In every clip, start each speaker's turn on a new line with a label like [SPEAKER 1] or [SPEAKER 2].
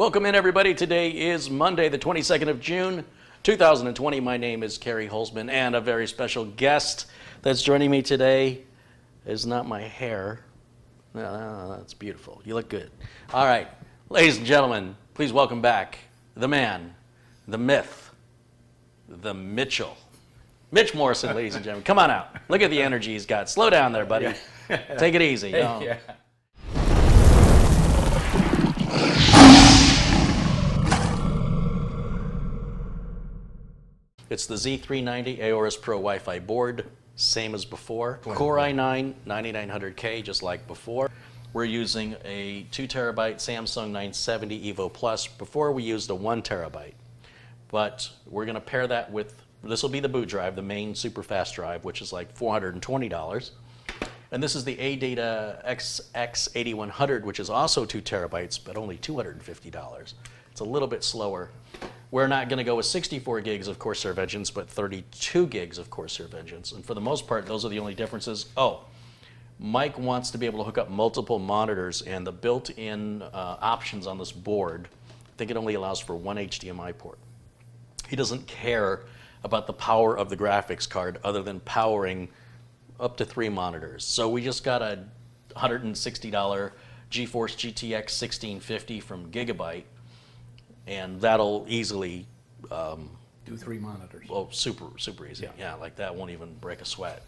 [SPEAKER 1] Welcome in, everybody. Today is Monday, the 22nd of June, 2020. My name is Kerry Holzman, and a very special guest that's joining me today is not my hair. No, that's beautiful. You look good. All right, ladies and gentlemen, please welcome back the man, the myth, the Mitchell. Mitch Morrison, ladies and gentlemen. Come on out. Look at the energy he's got. Slow down there, buddy. Take it easy.
[SPEAKER 2] Yeah.
[SPEAKER 1] It's the Z390 Aorus Pro Wi-Fi board, same as before. Core i9 9900K, just like before. We're using a 2 terabyte Samsung 970 Evo Plus. Before we used a 1 terabyte. But we're going to pair that with, this will be the boot drive, the main super fast drive, which is like $420. And this is the ADATA XX8100, which is also 2 terabytes, but only $250. It's a little bit slower. We're not going to go with 64 gigs of Corsair Vengeance, but 32 gigs of Corsair Vengeance. And for the most part, those are the only differences. Oh, Mike wants to be able to hook up multiple monitors, and the built-in options on this board, I think it only allows for one HDMI port. He doesn't care about the power of the graphics card other than powering up to 3 monitors. So we just got a $160 GeForce GTX 1650 from Gigabyte, and that'll easily
[SPEAKER 2] do 3 monitors.
[SPEAKER 1] Well, super easy. Yeah, like that won't even break a sweat.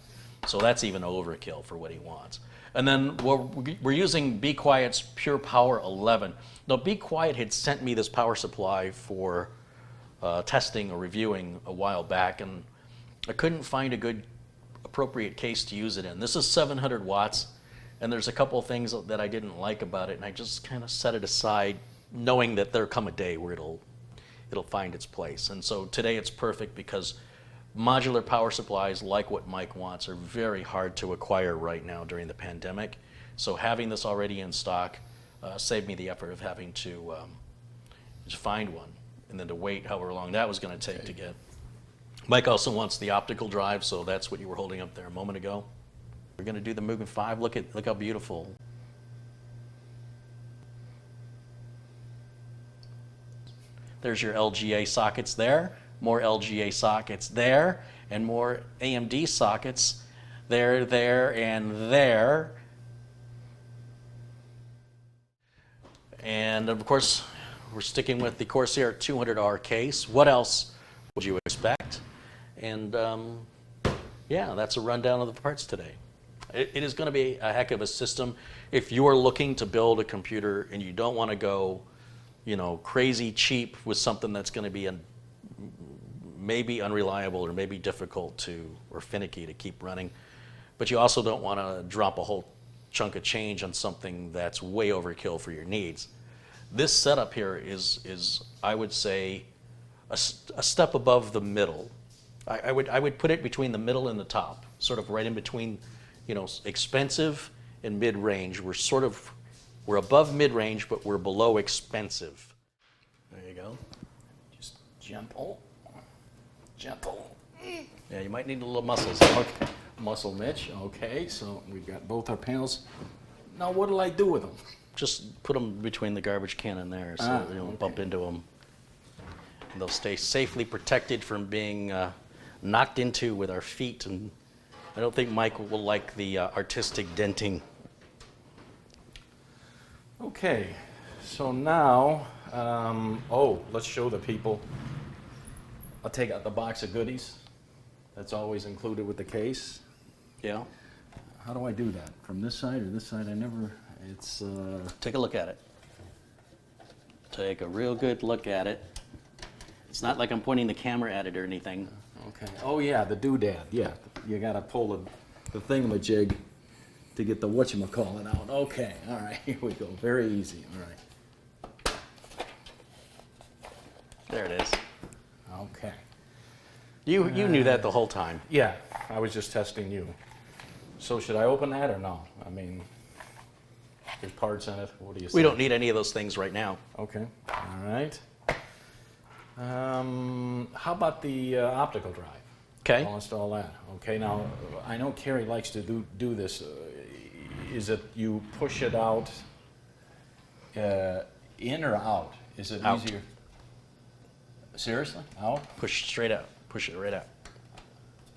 [SPEAKER 1] So that's even overkill for what he wants. And then we're using Be Quiet's Pure Power 11. Now, Be Quiet had sent me this power supply for testing or reviewing a while back, and I couldn't find a good appropriate case to use it in. This is 700 watts, and there's a couple of things that I didn't like about it, and I just kind of set it aside, knowing that there'll come a day where it'll find its place. And so today it's perfect because modular power supplies, like what Mike wants, are very hard to acquire right now during the pandemic. So having this already in stock saved me the effort of having to just find one and then to wait however long that was going to take to get. Mike also wants the optical drive, so that's what you were holding up there a moment ago. We're going to do the Mugen 5. Look how beautiful. There's your LGA sockets there, more LGA sockets there, and more AMD sockets there, and there. And of course, we're sticking with the Corsair 200R case. What else would you expect? And yeah, that's a rundown of the parts today. It is going to be a heck of a system. If you're looking to build a computer and you don't want to go, you know, crazy cheap with something that's going to be maybe unreliable or maybe difficult to, or finicky to keep running, but you also don't want to drop a whole chunk of change on something that's way overkill for your needs. This setup here is I would say, a step above the middle. I would put it between the middle and the top, sort of right in between, you know, expensive and mid-range. We're above mid-range, but we're below expensive. There you go.
[SPEAKER 2] Just gentle.
[SPEAKER 1] Yeah, you might need a little muscles.
[SPEAKER 2] Okay, muscle Mitch. Okay, so we've got both our panels. Now, what do I do with them?
[SPEAKER 1] Just put them between the garbage can and there, so you don't bump into them. And they'll stay safely protected from being knocked into with our feet. And I don't think Mike will like the artistic denting.
[SPEAKER 2] Okay, so now, let's show the people. I'll take out the box of goodies. That's always included with the case.
[SPEAKER 1] Yeah.
[SPEAKER 2] How do I do that? From this side or this side? It's...
[SPEAKER 1] Take a look at it. Take a real good look at it. It's not like I'm pointing the camera at it or anything.
[SPEAKER 2] Okay. Oh yeah, the doodad. Yeah, you gotta pull the thingamajig to get the whatchamacallit out. Okay, all right, here we go. Very easy, all right.
[SPEAKER 1] There it is.
[SPEAKER 2] Okay.
[SPEAKER 1] You knew that the whole time.
[SPEAKER 2] Yeah, I was just testing you. So should I open that or no? I mean, there's parts in it. What do you say?
[SPEAKER 1] We don't need any of those things right now.
[SPEAKER 2] Okay, all right. How about the optical drive?
[SPEAKER 1] Okay.
[SPEAKER 2] I'll install that. Okay, now I know Kerry likes to do this. Is it you push it out in or out? Is it
[SPEAKER 1] Out.
[SPEAKER 2] easier? Seriously? Out?
[SPEAKER 1] Push straight out. Push it right out.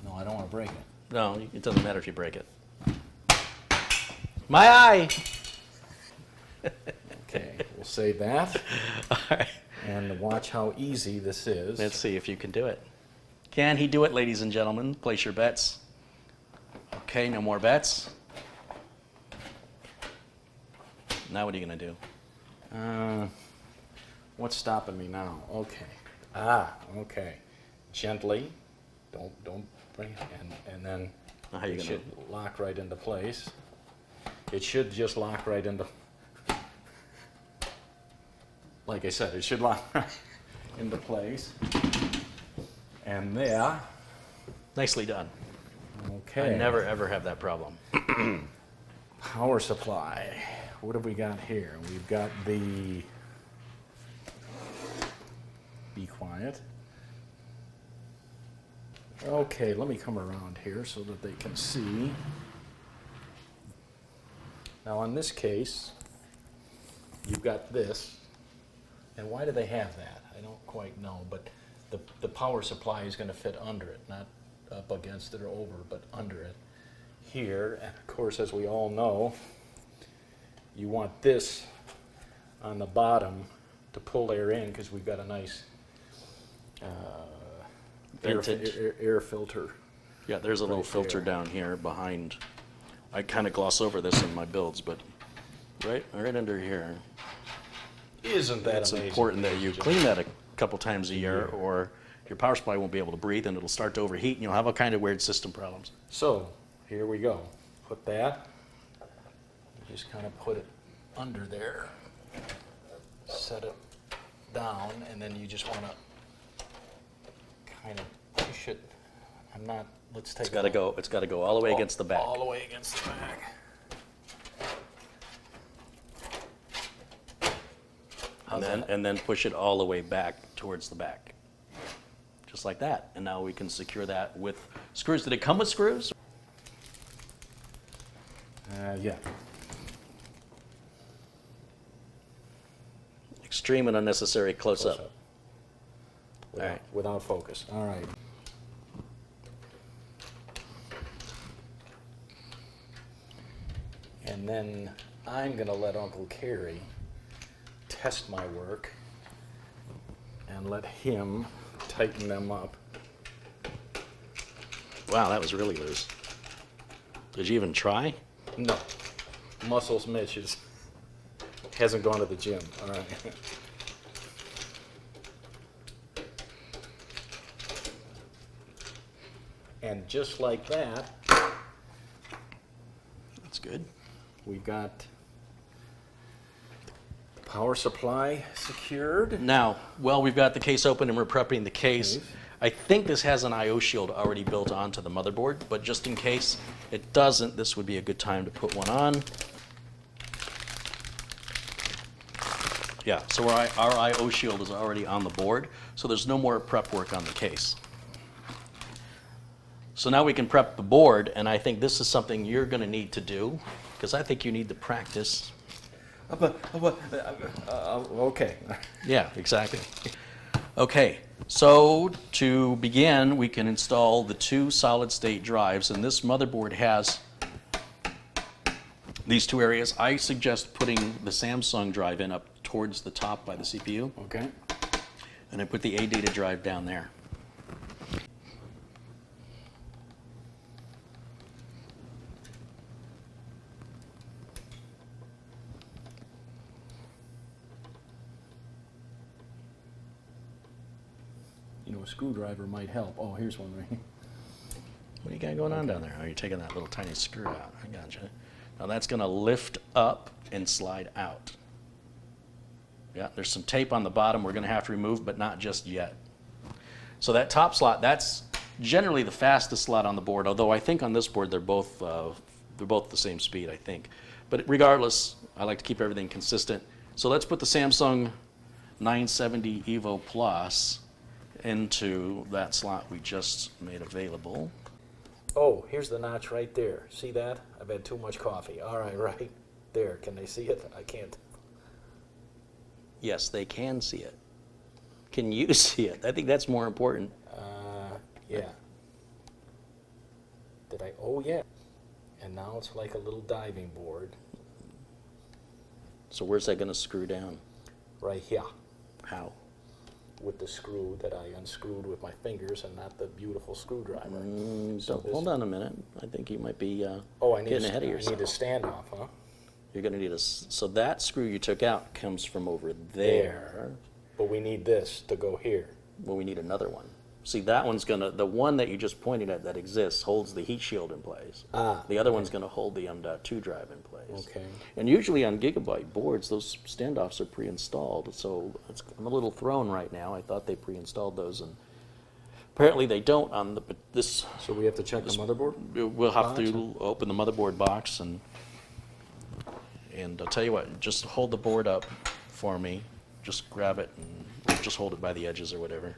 [SPEAKER 2] No, I don't want to break it.
[SPEAKER 1] No, it doesn't matter if you break it. My eye!
[SPEAKER 2] Okay, we'll save that.
[SPEAKER 1] All right.
[SPEAKER 2] And watch how easy this is.
[SPEAKER 1] Let's see if you can do it. Can he do it, ladies and gentlemen? Place your bets. Okay, no more bets. Now what are you going to do?
[SPEAKER 2] What's stopping me now? Okay. Ah, okay. Gently. Don't bring it. And then
[SPEAKER 1] Now how you
[SPEAKER 2] it
[SPEAKER 1] gonna-
[SPEAKER 2] should lock right into place. It should just lock right into. Like I said, it should lock right into place. And there.
[SPEAKER 1] Nicely done.
[SPEAKER 2] Okay.
[SPEAKER 1] I never ever have that problem.
[SPEAKER 2] Power supply. What have we got here? We've got the. Be quiet. Okay, let me come around here so that they can see. Now, in this case, you've got this. And why do they have that? I don't quite know, but the power supply is going to fit under it, not up against it or over, but under it. Here, and of course, as we all know, you want this on the bottom to pull air in because we've got a nice
[SPEAKER 1] Vintage.
[SPEAKER 2] air filter.
[SPEAKER 1] Yeah, there's a little
[SPEAKER 2] Right
[SPEAKER 1] filter
[SPEAKER 2] there.
[SPEAKER 1] down here behind. I kind of gloss over this in my builds, but right under here.
[SPEAKER 2] Isn't that
[SPEAKER 1] It's
[SPEAKER 2] amazing?
[SPEAKER 1] important that you clean that a couple times a year, or your power supply won't be able to breathe and it'll start to overheat and you'll have all kind of weird system problems.
[SPEAKER 2] So, here we go. Put that. Just kind of put it under there. Set it down, and then you just want to kind of push it. I'm not. Let's take.
[SPEAKER 1] It's got to go. It's got to go all the way against the back.
[SPEAKER 2] All the way against the back.
[SPEAKER 1] And then push it all the way back towards the back. Just like that. And now we can secure that with screws. Did it come with screws?
[SPEAKER 2] Yeah.
[SPEAKER 1] Extreme and unnecessary close
[SPEAKER 2] Close
[SPEAKER 1] up.
[SPEAKER 2] up. Without,
[SPEAKER 1] All right.
[SPEAKER 2] without focus. All right. And then I'm going to let Uncle Kerry test my work and let him tighten them up.
[SPEAKER 1] Wow, that was really loose. Did you even try?
[SPEAKER 2] No. Muscles Mitch hasn't gone to the gym. All right. And just like that,
[SPEAKER 1] That's good.
[SPEAKER 2] we've got power supply secured.
[SPEAKER 1] Now, well, we've got the case open and we're prepping the case.
[SPEAKER 2] Nice.
[SPEAKER 1] I think this has an I/O shield already built onto the motherboard, but just in case it doesn't, this would be a good time to put one on. Yeah, so our I/O shield is already on the board, so there's no more prep work on the case. So now we can prep the board, and I think this is something you're going to need to do, because I think you need to practice.
[SPEAKER 2] Okay.
[SPEAKER 1] Yeah, exactly. Okay, so to begin, we can install the two solid-state drives, and this motherboard has these two areas. I suggest putting the Samsung drive in up towards the top by the CPU,
[SPEAKER 2] Okay.
[SPEAKER 1] and I put the ADATA drive down there.
[SPEAKER 2] You know, a screwdriver might help. Oh, here's one right here.
[SPEAKER 1] What do you got going on down there? Oh, you're taking that little tiny screw out. I gotcha. Now that's going to lift up and slide out. Yeah, there's some tape on the bottom we're going to have to remove, but not just yet. So that top slot, that's generally the fastest slot on the board, although I think on this board they're both the same speed, I think. But regardless, I like to keep everything consistent. So let's put the Samsung 970 Evo Plus into that slot we just made available.
[SPEAKER 2] Oh, here's the notch right there. See that? I've had too much coffee. All right, right there. Can they see it? I can't.
[SPEAKER 1] Yes, they can see it. Can you see it? I think that's more important.
[SPEAKER 2] Yeah. Did I? Oh, yeah. And now it's like a little diving board
[SPEAKER 1] So where's that going to screw down?
[SPEAKER 2] right here
[SPEAKER 1] How?
[SPEAKER 2] with the screw that I unscrewed with my fingers and not the beautiful screwdriver. So this-
[SPEAKER 1] Hold on a minute. I think you might be
[SPEAKER 2] Oh, I need
[SPEAKER 1] getting ahead of
[SPEAKER 2] I
[SPEAKER 1] yourself.
[SPEAKER 2] need a standoff, huh?
[SPEAKER 1] You're going to need so that screw you took out comes from over there.
[SPEAKER 2] But we need this to go here.
[SPEAKER 1] Well, we need another one. See, that one's going to, the one that you just pointed at that exists holds the heat shield in place. The other one's going to hold the M.2 drive in place.
[SPEAKER 2] Okay.
[SPEAKER 1] And usually on Gigabyte boards, those standoffs are pre-installed. So I'm a little thrown right now. I thought they pre-installed those, and apparently they don't on but this.
[SPEAKER 2] So we have to check the motherboard?
[SPEAKER 1] We'll have
[SPEAKER 2] box,
[SPEAKER 1] to open the motherboard box, and I'll tell you what, just hold the board up for me. Just grab it and just hold it by the edges or whatever.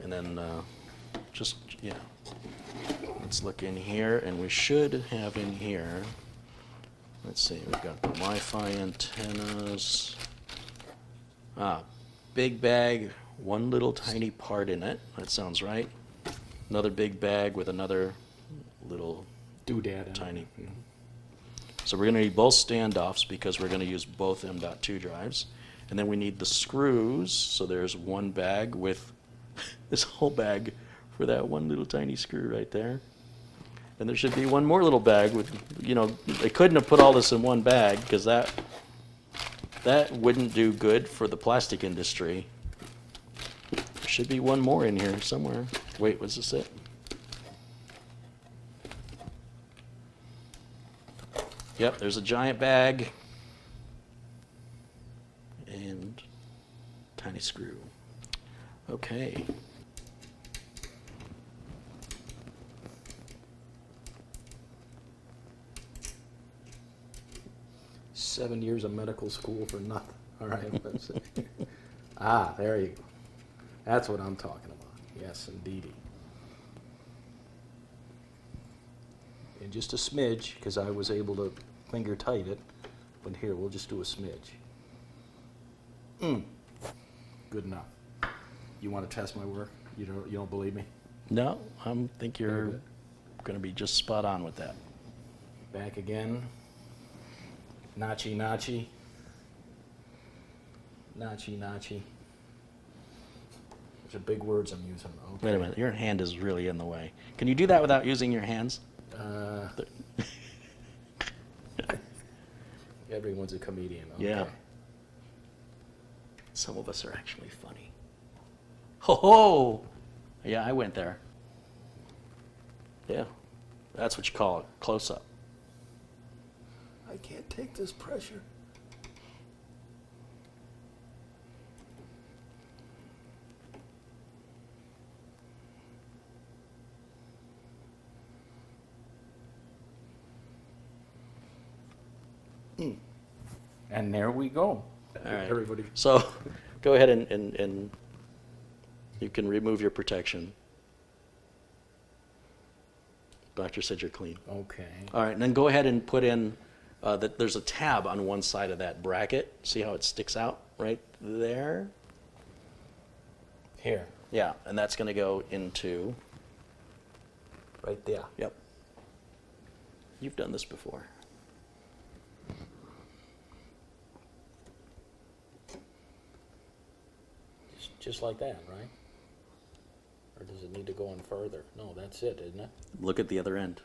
[SPEAKER 1] And then yeah. Let's look in here, and we should have in here, let's see, we've got the Wi-Fi antennas. Big bag, one little tiny part in it. That sounds right. Another big bag with another little
[SPEAKER 2] Doodad.
[SPEAKER 1] tiny. So we're going to need both standoffs because we're going to use both M.2 drives. And then we need the screws. So there's one bag with this whole bag for that one little tiny screw right there. And there should be one more little bag with, they couldn't have put all this in one bag because that wouldn't do good for the plastic industry. There should be one more in here somewhere. Wait, was this it? Yep, there's a giant bag and tiny screw. Okay.
[SPEAKER 2] Seven years of medical school for nothing. All right, let's see. There you go. That's what I'm talking about. Yes, indeedy. And just a smidge, because I was able to finger tight it. But here, we'll just do a smidge. Good enough. You want to test my work? You don't believe me?
[SPEAKER 1] No, I think you're
[SPEAKER 2] Very good.
[SPEAKER 1] going to be just spot on with that.
[SPEAKER 2] Back again. Nachi, nachi. Nachi, nachi. Those are big words I'm using. Okay.
[SPEAKER 1] Wait a minute, your hand is really in the way. Can you do that without using your hands?
[SPEAKER 2] Everyone's a comedian. Okay.
[SPEAKER 1] Yeah. Some of us are actually funny. Ho ho! Yeah, I went there. Yeah, that's what you call it, close up.
[SPEAKER 2] I can't take this pressure. And there we go.
[SPEAKER 1] All right.
[SPEAKER 2] Everybody.
[SPEAKER 1] So go ahead and you can remove your protection. Doctor said you're clean.
[SPEAKER 2] Okay.
[SPEAKER 1] All right, and then go ahead and put in that there's a tab on one side of that bracket. See how it sticks out right there?
[SPEAKER 2] Here.
[SPEAKER 1] Yeah, and that's going to go into,
[SPEAKER 2] Right there.
[SPEAKER 1] yep. You've done this before.
[SPEAKER 2] Just like that, right? Or does it need to go in further? No, that's it, isn't it?
[SPEAKER 1] Look at the other end.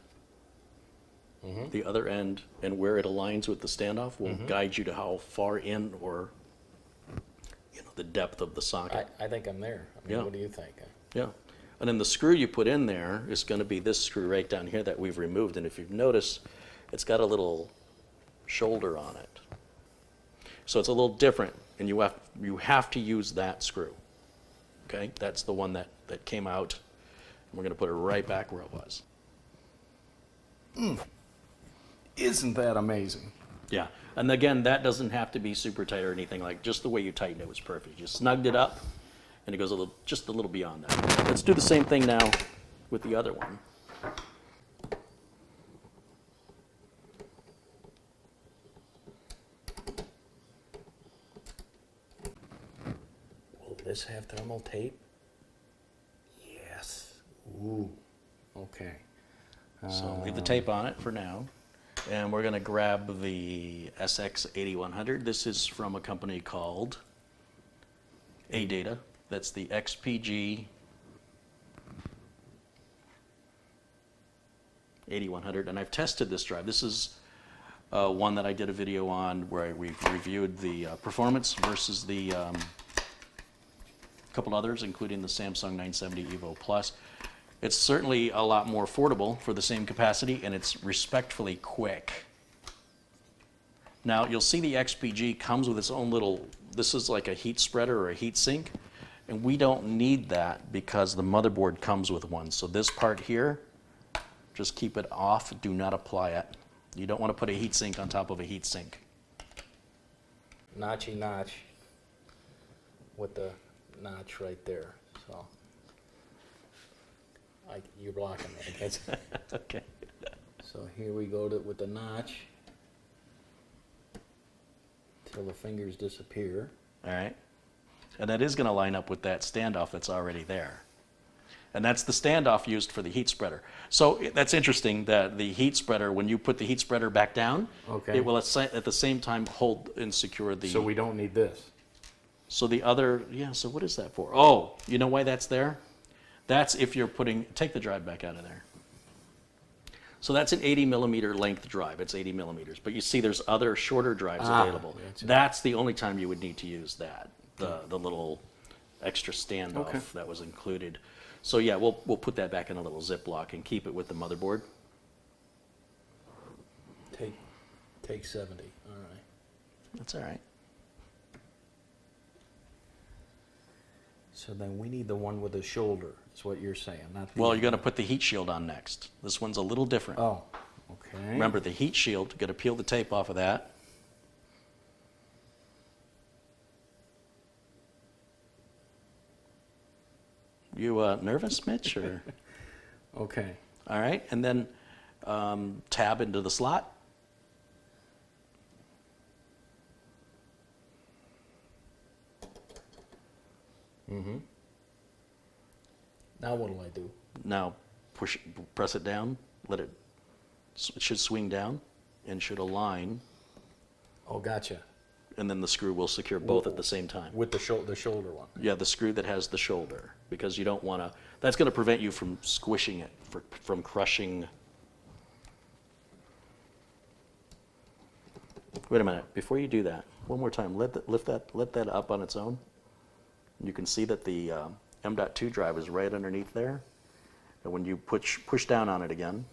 [SPEAKER 1] The other end and where it aligns with the standoff will guide you to how far in or the depth of the socket.
[SPEAKER 2] I think I'm there. I mean,
[SPEAKER 1] Yeah.
[SPEAKER 2] what do you think?
[SPEAKER 1] Yeah. And then the screw you put in there is going to be this screw right down here that we've removed. And if you've noticed, it's got a little shoulder on it. So it's a little different, and you have to use that screw. Okay? That's the one that came out. And we're going to put it right back where it was.
[SPEAKER 2] Isn't that amazing?
[SPEAKER 1] Yeah. And again, that doesn't have to be super tight or anything. Like, just the way you tightened it was perfect. You snugged it up, and it goes just a little beyond that. Let's do the same thing now with the other one.
[SPEAKER 2] this have thermal tape? Yes. Ooh. Okay.
[SPEAKER 1] So leave the tape on it for now. And we're going to grab the SX8100. This is from a company called ADATA. That's the XPG 8100. And I've tested this drive. This is one that I did a video on where I reviewed the performance versus the couple others, including the Samsung 970 EVO Plus. It's certainly a lot more affordable for the same capacity, and it's respectfully quick. Now, you'll see the XPG comes with its own little, this is like a heat spreader or a heat sink, and we don't need that because the motherboard comes with one. So this part here, just keep it off, do not apply it. You don't want to put a heat sink on top of a heat sink.
[SPEAKER 2] Notchy notch with the notch right there. So you're blocking me, I guess.
[SPEAKER 1] Okay.
[SPEAKER 2] So here we go with the notch till the fingers disappear.
[SPEAKER 1] All right. And that is going to line up with that standoff that's already there. And that's the standoff used for the heat spreader. So that's interesting that the heat spreader, when you put the heat spreader back down,
[SPEAKER 2] okay,
[SPEAKER 1] it will at the same time hold and secure the...
[SPEAKER 2] So we don't need this.
[SPEAKER 1] So the other, yeah, so what is that for? Oh, you know why that's there? That's if you're putting, take the drive back out of there. So that's an 80 millimeter length drive. It's 80 millimeters. But you see there's other shorter drives available. That's the only time you would need to use that, the little extra standoff that was included. So yeah, we'll put that back in a little Ziploc and keep it with the motherboard.
[SPEAKER 2] Take 70, all right.
[SPEAKER 1] That's all right.
[SPEAKER 2] So then we need the one with the shoulder, is what you're saying, not the...
[SPEAKER 1] Well, you're going to put the heat shield on next. This one's a little different.
[SPEAKER 2] Oh, okay.
[SPEAKER 1] Remember, the heat shield, you're going to peel the tape off of that. You nervous, Mitch? Or?
[SPEAKER 2] Okay.
[SPEAKER 1] All right, and then tab into the slot.
[SPEAKER 2] Mm-hmm. Now what do I do?
[SPEAKER 1] Now press it down. It should swing down and should align.
[SPEAKER 2] Oh, gotcha.
[SPEAKER 1] And then the screw will secure both at the same time.
[SPEAKER 2] With the shoulder one.
[SPEAKER 1] Yeah, the screw that has the shoulder, because you don't want to. That's going to prevent you from squishing it, from crushing. Wait a minute. Before you do that, one more time. Let that up on its own. You can see that the M.2 drive is right underneath there. And when you push down on it again,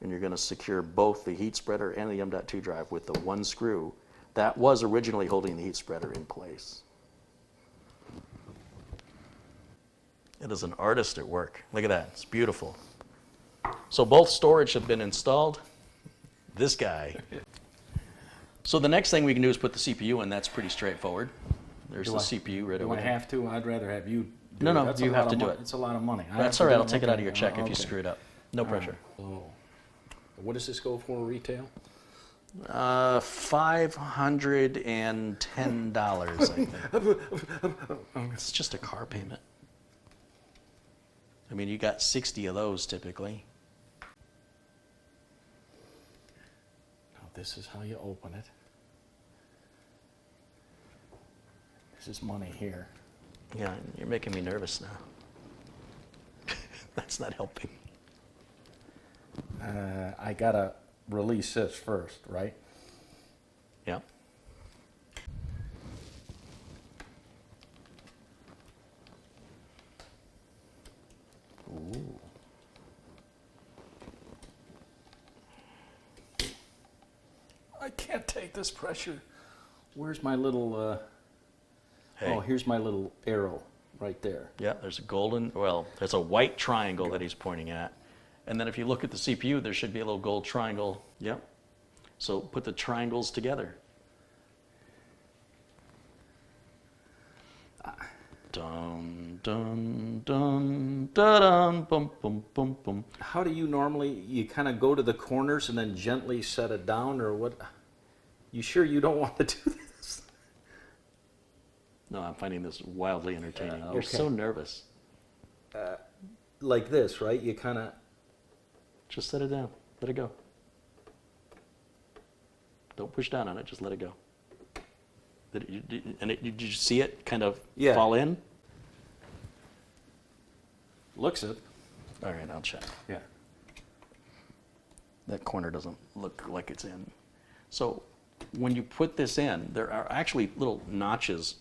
[SPEAKER 1] and you're going to secure both the heat spreader and the M.2 drive with the one screw, that was originally holding the heat spreader in place. It is an artist at work. Look at that. It's beautiful. So both storage have been installed. This guy. So the next thing we can do is put the CPU in. That's pretty straightforward. There's the CPU right over
[SPEAKER 2] Do I
[SPEAKER 1] there.
[SPEAKER 2] have to? I'd rather have you do
[SPEAKER 1] No,
[SPEAKER 2] it.
[SPEAKER 1] no,
[SPEAKER 2] That's
[SPEAKER 1] you have to do it.
[SPEAKER 2] It's a lot of money.
[SPEAKER 1] That's all right. I'll take it out of your check if you screw it up. No pressure.
[SPEAKER 2] Oh. What does this go for retail?
[SPEAKER 1] $510, I think. It's just a car payment. I mean, you got 60 of those typically.
[SPEAKER 2] Now this is how you open it. This is money here.
[SPEAKER 1] Yeah, you're making me nervous now. That's not helping.
[SPEAKER 2] I gotta release this first, right?
[SPEAKER 1] Yeah.
[SPEAKER 2] Ooh. I can't take this pressure. Where's my little,
[SPEAKER 1] Hey.
[SPEAKER 2] Oh, here's my little arrow right there.
[SPEAKER 1] Yeah, there's a there's a white triangle that he's pointing at. And then if you look at the CPU, there should be a little gold triangle. Yep. So put the triangles together. Dun, dun, dun, dun, dun, bum, bum, bum, bum.
[SPEAKER 2] How do you normally, you kind of go to the corners and then gently set it down, or what? You sure you don't want to do this?
[SPEAKER 1] No, I'm finding this wildly entertaining. You're
[SPEAKER 2] okay.
[SPEAKER 1] so nervous.
[SPEAKER 2] Like this, right? You kind of...
[SPEAKER 1] Just set it down. Let it go. Don't push down on it. Just let it go. Did you see it kind of
[SPEAKER 2] Yeah.
[SPEAKER 1] fall in?
[SPEAKER 2] Looks it.
[SPEAKER 1] All right, I'll check.
[SPEAKER 2] Yeah.
[SPEAKER 1] That corner doesn't look like it's in. So when you put this in, there are actually little notches.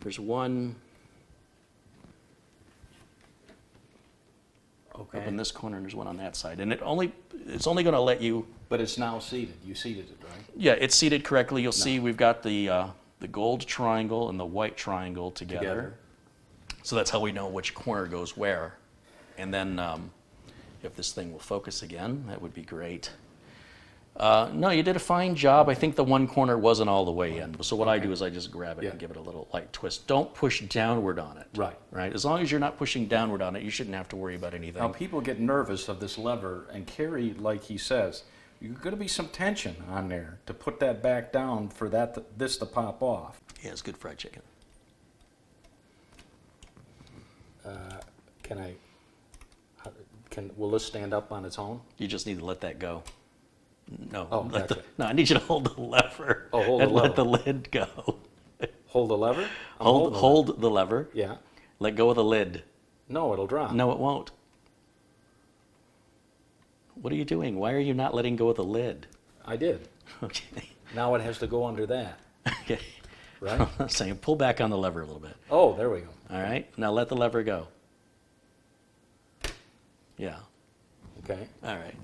[SPEAKER 1] There's one up in this corner, and there's one on that side. And it's only going to let you...
[SPEAKER 2] But it's now seated. You seated it, right?
[SPEAKER 1] Yeah, it's seated correctly. You'll see we've got the gold triangle and the white triangle together. So that's how we know which corner goes where. And then if this thing will focus again, that would be great. No, you did a fine job. I think the one corner wasn't all the way in. So what I do is I just grab it and give it a little light twist. Don't push downward on it.
[SPEAKER 2] Right.
[SPEAKER 1] Right. As long as you're not pushing downward on it, you shouldn't have to worry about anything.
[SPEAKER 2] Now, people get nervous of this lever and carry, like he says, you're going to be some tension on there to put that back down for this to pop off.
[SPEAKER 1] Yeah, it's good fried chicken.
[SPEAKER 2] Will this stand up on its own?
[SPEAKER 1] You just need to let that go. No,
[SPEAKER 2] Oh, gotcha.
[SPEAKER 1] no, I need you to hold the lever
[SPEAKER 2] Oh, hold the
[SPEAKER 1] and let
[SPEAKER 2] lever.
[SPEAKER 1] the lid go.
[SPEAKER 2] Hold the lever? I'm
[SPEAKER 1] Hold
[SPEAKER 2] holding
[SPEAKER 1] the lever.
[SPEAKER 2] Yeah.
[SPEAKER 1] Let go of the lid.
[SPEAKER 2] No, it'll drop.
[SPEAKER 1] No, it won't. What are you doing? Why are you not letting go of the lid?
[SPEAKER 2] I did.
[SPEAKER 1] Okay.
[SPEAKER 2] Now it has to go under that,
[SPEAKER 1] Okay.
[SPEAKER 2] right?
[SPEAKER 1] I'm saying pull back on the lever a little bit.
[SPEAKER 2] Oh, there we go.
[SPEAKER 1] All right. Now let the lever go. Yeah.
[SPEAKER 2] Okay.
[SPEAKER 1] All right.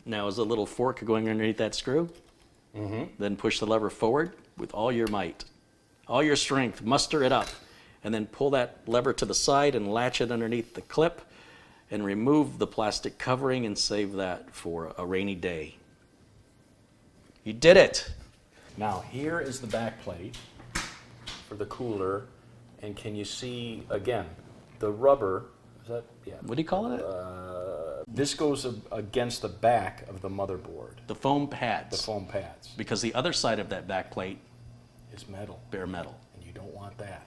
[SPEAKER 1] Now is the little fork going underneath that screw?
[SPEAKER 2] Mm-hmm.
[SPEAKER 1] Then push the lever forward with all your might, all your strength. Muster it up, and then pull that lever to the side and latch it underneath the clip, and remove the plastic covering and save that for a rainy day. You did it.
[SPEAKER 2] Now here is the back plate for the cooler, and can you see again the rubber? Is that yeah?
[SPEAKER 1] What do you call it?
[SPEAKER 2] This goes against the back of the motherboard,
[SPEAKER 1] The foam pads.
[SPEAKER 2] the foam pads.
[SPEAKER 1] Because the other side of that back plate,
[SPEAKER 2] It's metal,
[SPEAKER 1] bare metal.
[SPEAKER 2] and you don't want that.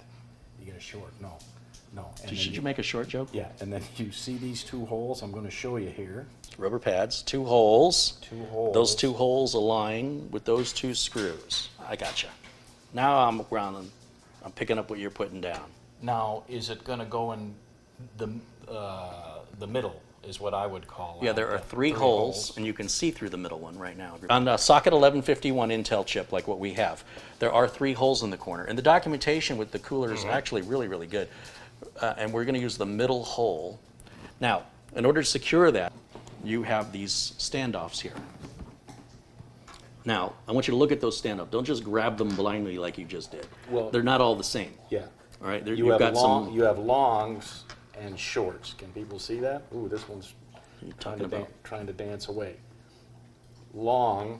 [SPEAKER 2] You get a short. No. And then
[SPEAKER 1] Should you make a short joke?
[SPEAKER 2] Yeah, and then you see these two holes. I'm going to show you here.
[SPEAKER 1] Rubber pads, 2 holes.
[SPEAKER 2] 2 holes.
[SPEAKER 1] Those 2 holes align with those 2 screws. I gotcha. Now I'm grounding. I'm picking up what you're putting down.
[SPEAKER 2] Now, is it going to go in the middle? Is what I would call it.
[SPEAKER 1] Yeah, there are 3 holes, and you can see through the middle one right now. On a socket 1151 Intel chip, like what we have, there are 3 holes in the corner. And the documentation with the cooler is actually really, really good. And we're going to use the middle hole. Now, in order to secure that, you have these standoffs here. Now, I want you to look at those standoffs. Don't just grab them blindly like you just did.
[SPEAKER 2] Well-
[SPEAKER 1] They're not all the same.
[SPEAKER 2] Yeah.
[SPEAKER 1] All right,
[SPEAKER 2] You
[SPEAKER 1] you've
[SPEAKER 2] have
[SPEAKER 1] got
[SPEAKER 2] long.
[SPEAKER 1] some.
[SPEAKER 2] You have longs and shorts. Can people see that? Ooh, this one's
[SPEAKER 1] What are you
[SPEAKER 2] trying
[SPEAKER 1] talking
[SPEAKER 2] to,
[SPEAKER 1] about?
[SPEAKER 2] trying to dance away. Long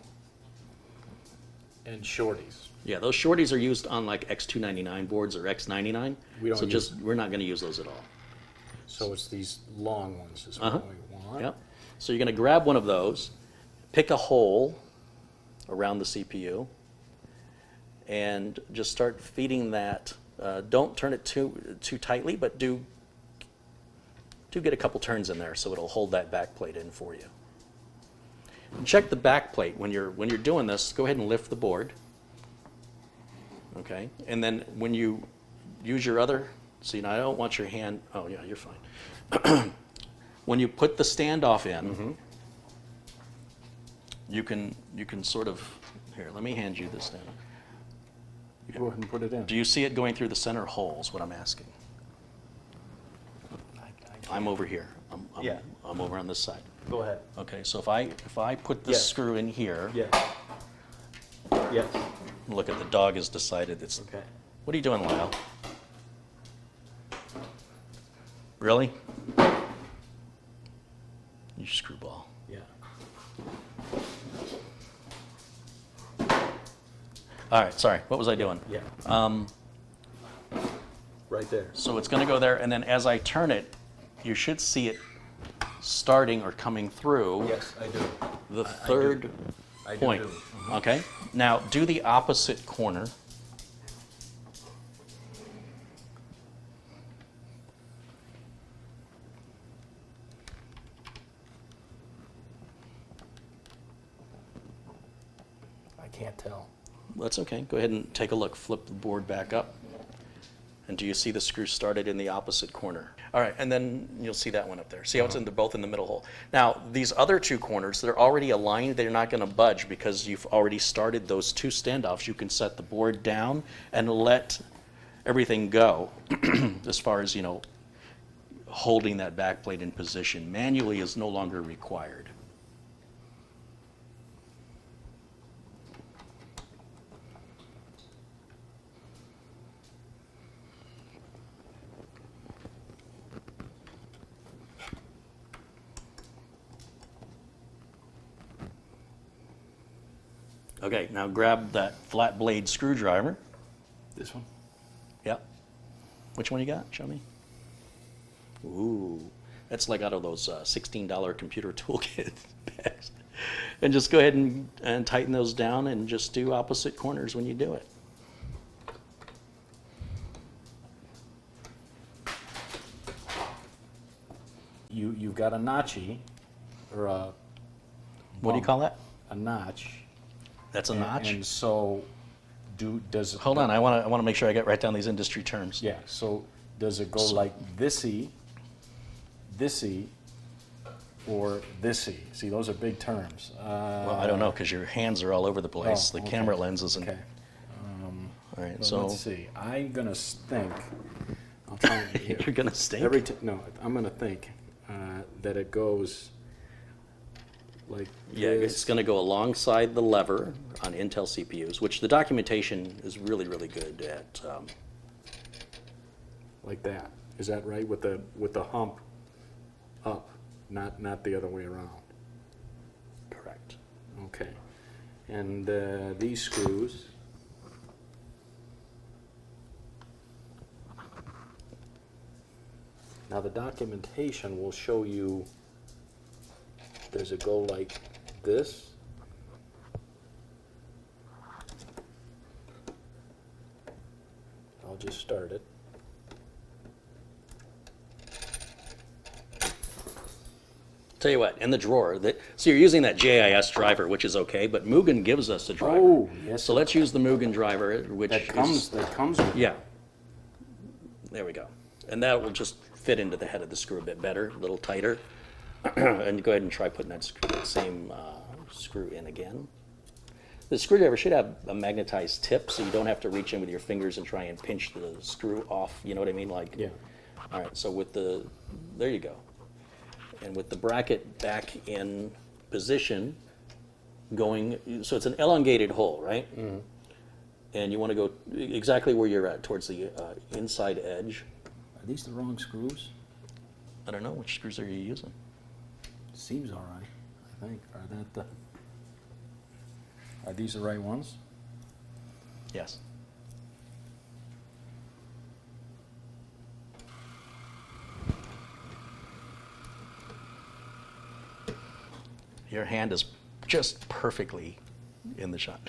[SPEAKER 2] and shorties.
[SPEAKER 1] Yeah, those shorties are used on like X299 boards or X99.
[SPEAKER 2] We don't
[SPEAKER 1] so
[SPEAKER 2] use-
[SPEAKER 1] we're not going to use those at all.
[SPEAKER 2] So it's these long ones is
[SPEAKER 1] Uh-huh.
[SPEAKER 2] what we want.
[SPEAKER 1] Yep. So you're going to grab one of those, pick a hole around the CPU, and just start feeding that. Don't turn it too tightly, but do get a couple turns in there so it'll hold that back plate in for you. And check the back plate when you're doing this. Go ahead and lift the board. Okay, and then when you use your other, see, now I don't want your hand. Oh yeah, you're fine. When you put the standoff in, you can sort of here. Let me hand you this standoff.
[SPEAKER 2] Go ahead and put it in.
[SPEAKER 1] Do you see it going through the center holes? What I'm asking. I'm over here.
[SPEAKER 2] Yeah.
[SPEAKER 1] I'm over on this side.
[SPEAKER 2] Go ahead.
[SPEAKER 1] Okay, so if I put this
[SPEAKER 2] Yes.
[SPEAKER 1] screw in here,
[SPEAKER 2] Yes. Yes.
[SPEAKER 1] look at the dog has decided it's.
[SPEAKER 2] Okay.
[SPEAKER 1] What are you doing, Lyle? Really? You screwball.
[SPEAKER 2] Yeah.
[SPEAKER 1] All right, sorry. What was I doing?
[SPEAKER 2] Yeah. Right there.
[SPEAKER 1] So it's going to go there, and then as I turn it, you should see it starting or coming through
[SPEAKER 2] Yes, I do.
[SPEAKER 1] the third
[SPEAKER 2] I do
[SPEAKER 1] point.
[SPEAKER 2] too.
[SPEAKER 1] Okay? Now, do the opposite corner.
[SPEAKER 2] can't tell.
[SPEAKER 1] That's okay. Go ahead and take a look. Flip the board back up. And do you see the screw started in the opposite corner? All right, and then you'll see that one up there. See how it's both in the middle hole. Now, these other two corners, they're already aligned. They're not going to budge because you've already started those two standoffs. You can set the board down and let everything go as far as, holding that backplate in position. Manually is no longer required. Okay, now grab that flat blade screwdriver.
[SPEAKER 2] This one?
[SPEAKER 1] Yep. Which one you got? Show me. Ooh, that's like out of those $16 computer toolkit bags. And just go ahead and tighten those down and just do opposite corners when you do it.
[SPEAKER 2] You've got a notchy, or a
[SPEAKER 1] What do you call that?
[SPEAKER 2] a notch.
[SPEAKER 1] That's a notch?
[SPEAKER 2] And so, does it...
[SPEAKER 1] Hold on, I want to make sure I get right down these industry terms.
[SPEAKER 2] Yeah, so does it go like thisy, or thisy? See, those are big terms.
[SPEAKER 1] Well, I don't know, because your hands are all over the place.
[SPEAKER 2] Oh,
[SPEAKER 1] The
[SPEAKER 2] okay.
[SPEAKER 1] camera lens isn't.
[SPEAKER 2] Okay.
[SPEAKER 1] All right,
[SPEAKER 2] Well,
[SPEAKER 1] so
[SPEAKER 2] let's see. I'm gonna think. I'll try and
[SPEAKER 1] you're going to stink?
[SPEAKER 2] I'm gonna think that it goes like
[SPEAKER 1] Yeah,
[SPEAKER 2] this.
[SPEAKER 1] it's going to go alongside the lever on Intel CPUs, which the documentation is really, really good at.
[SPEAKER 2] Like that. Is that right? With the hump up, not the other way around.
[SPEAKER 1] Correct.
[SPEAKER 2] Okay. And these screws. Now the documentation will show you there's a go like this. I'll just start it.
[SPEAKER 1] Tell you what, in the drawer, so you're using that JIS driver, which is okay, but Mugen gives us a driver.
[SPEAKER 2] Oh, yes.
[SPEAKER 1] So let's use the Mugen driver, which
[SPEAKER 2] That comes with
[SPEAKER 1] yeah. There we go. And that will just fit into the head of the screw a bit better, a little tighter. And go ahead and try putting that same screw in again. The screwdriver should have a magnetized tip, so you don't have to reach in with your fingers and try and pinch the screw off. You know what I mean? Like,
[SPEAKER 2] Yeah.
[SPEAKER 1] All right. So there you go. And with the bracket back in position, so it's an elongated hole, right? Mm-hmm. And you want to go exactly where you're at, towards the inside edge.
[SPEAKER 2] Are these the wrong screws?
[SPEAKER 1] I don't know, which screws are you using?
[SPEAKER 2] Seems all right, I think. Are these the right ones?
[SPEAKER 1] Yes. Your hand is just perfectly in the shot.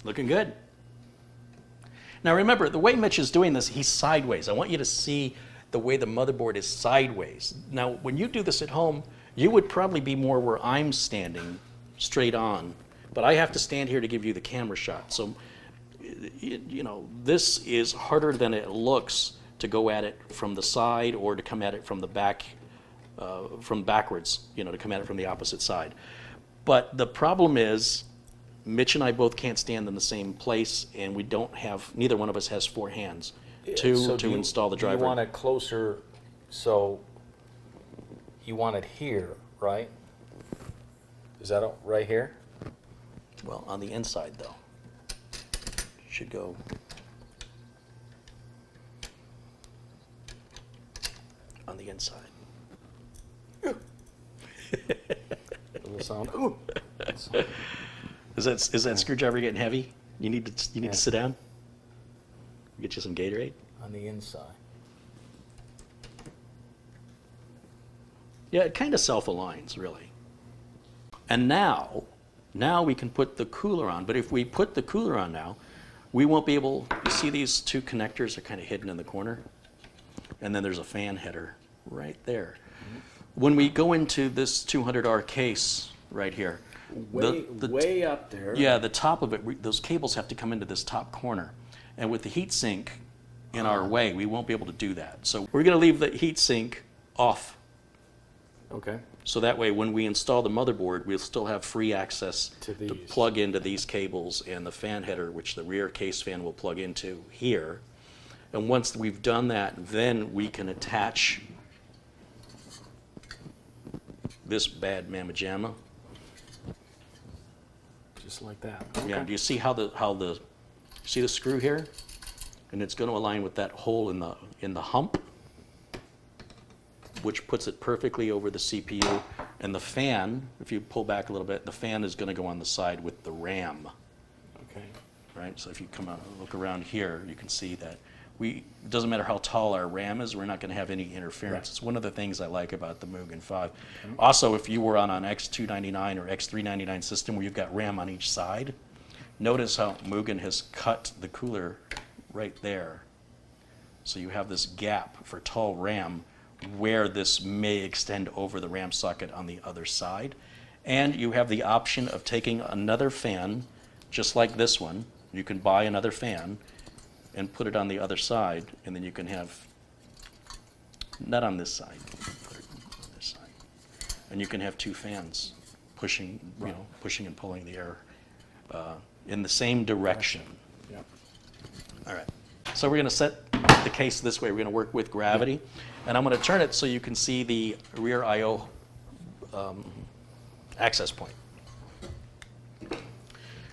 [SPEAKER 1] Looking good. Now remember, the way Mitch is doing this, he's sideways. I want you to see the way the motherboard is sideways. Now, when you do this at home, you would probably be more where I'm standing, straight on. But I have to stand here to give you the camera shot. So, this is harder than it looks to go at it from the side or to come at it from the back, from backwards, to come at it from the opposite side. But the problem is, Mitch and I both can't stand in the same place, and neither one of us has four hands to install the driver.
[SPEAKER 2] You want it closer, so you want it here, right? Is that right here?
[SPEAKER 1] Well, on the inside, though. Should go. On the inside.
[SPEAKER 2] A little sound. Ooh.
[SPEAKER 1] Is that screwdriver getting heavy? You need to sit down? Get you some Gatorade?
[SPEAKER 2] On the inside.
[SPEAKER 1] Yeah, it kind of self-aligns, really. And now, Now we can put the cooler on, but if we put the cooler on now, we won't be able, you see these two connectors are kind of hidden in the corner? And then there's a fan header right there. When we go into this 200R case right here,
[SPEAKER 2] Way up there.
[SPEAKER 1] yeah, the top of it, those cables have to come into this top corner. And with the heatsink in our way, we won't be able to do that. So we're going to leave the heatsink off.
[SPEAKER 2] Okay.
[SPEAKER 1] So that way, when we install the motherboard, we'll still have free access
[SPEAKER 2] To
[SPEAKER 1] to
[SPEAKER 2] these.
[SPEAKER 1] plug into these cables and the fan header, which the rear case fan will plug into here. And once we've done that, then we can attach this bad mamma jamma.
[SPEAKER 2] Just like that.
[SPEAKER 1] Yeah, do you see see the screw here? And it's going to align with that hole in the hump, which puts it perfectly over the CPU. And the fan, if you pull back a little bit, the fan is going to go on the side with the RAM,
[SPEAKER 2] Okay.
[SPEAKER 1] right? So if you come out and look around here, you can see that it doesn't matter how tall our RAM is, we're not going to have any interference.
[SPEAKER 2] Right.
[SPEAKER 1] It's one of the things I like about the Mugen 5. Also, if you were on an X299 or X399 system where you've got RAM on each side, notice how Mugen has cut the cooler right there. So you have this gap for tall RAM where this may extend over the RAM socket on the other side. And you have the option of taking another fan, just like this one. You can buy another fan and put it on the other side, and then you can have, not on this side, put it on this side. And you can have two fans pushing, pushing and pulling the air in the same direction.
[SPEAKER 2] Yeah.
[SPEAKER 1] All right, so we're going to set the case this way. We're going to work with gravity, and I'm going to turn it so you can see the rear I/O access point.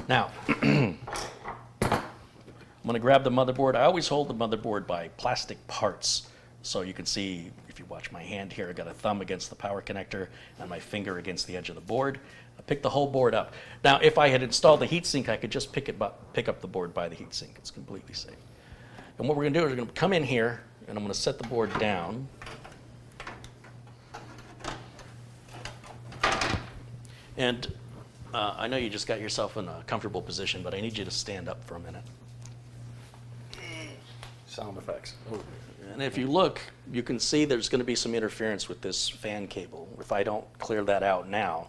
[SPEAKER 1] Now, I'm going to grab the motherboard. I always hold the motherboard by plastic parts. So you can see, if you watch my hand here, I got a thumb against the power connector and my finger against the edge of the board. I picked the whole board up. Now, if I had installed the heatsink, I could just pick up the board by the heatsink. It's completely safe. And what we're going to do is we're going to come in here, and I'm going to set the board down. And I know you just got yourself in a comfortable position, but I need you to stand up for a minute.
[SPEAKER 2] Sound effects. Oh.
[SPEAKER 1] And if you look, you can see there's going to be some interference with this fan cable. If I don't clear that out now,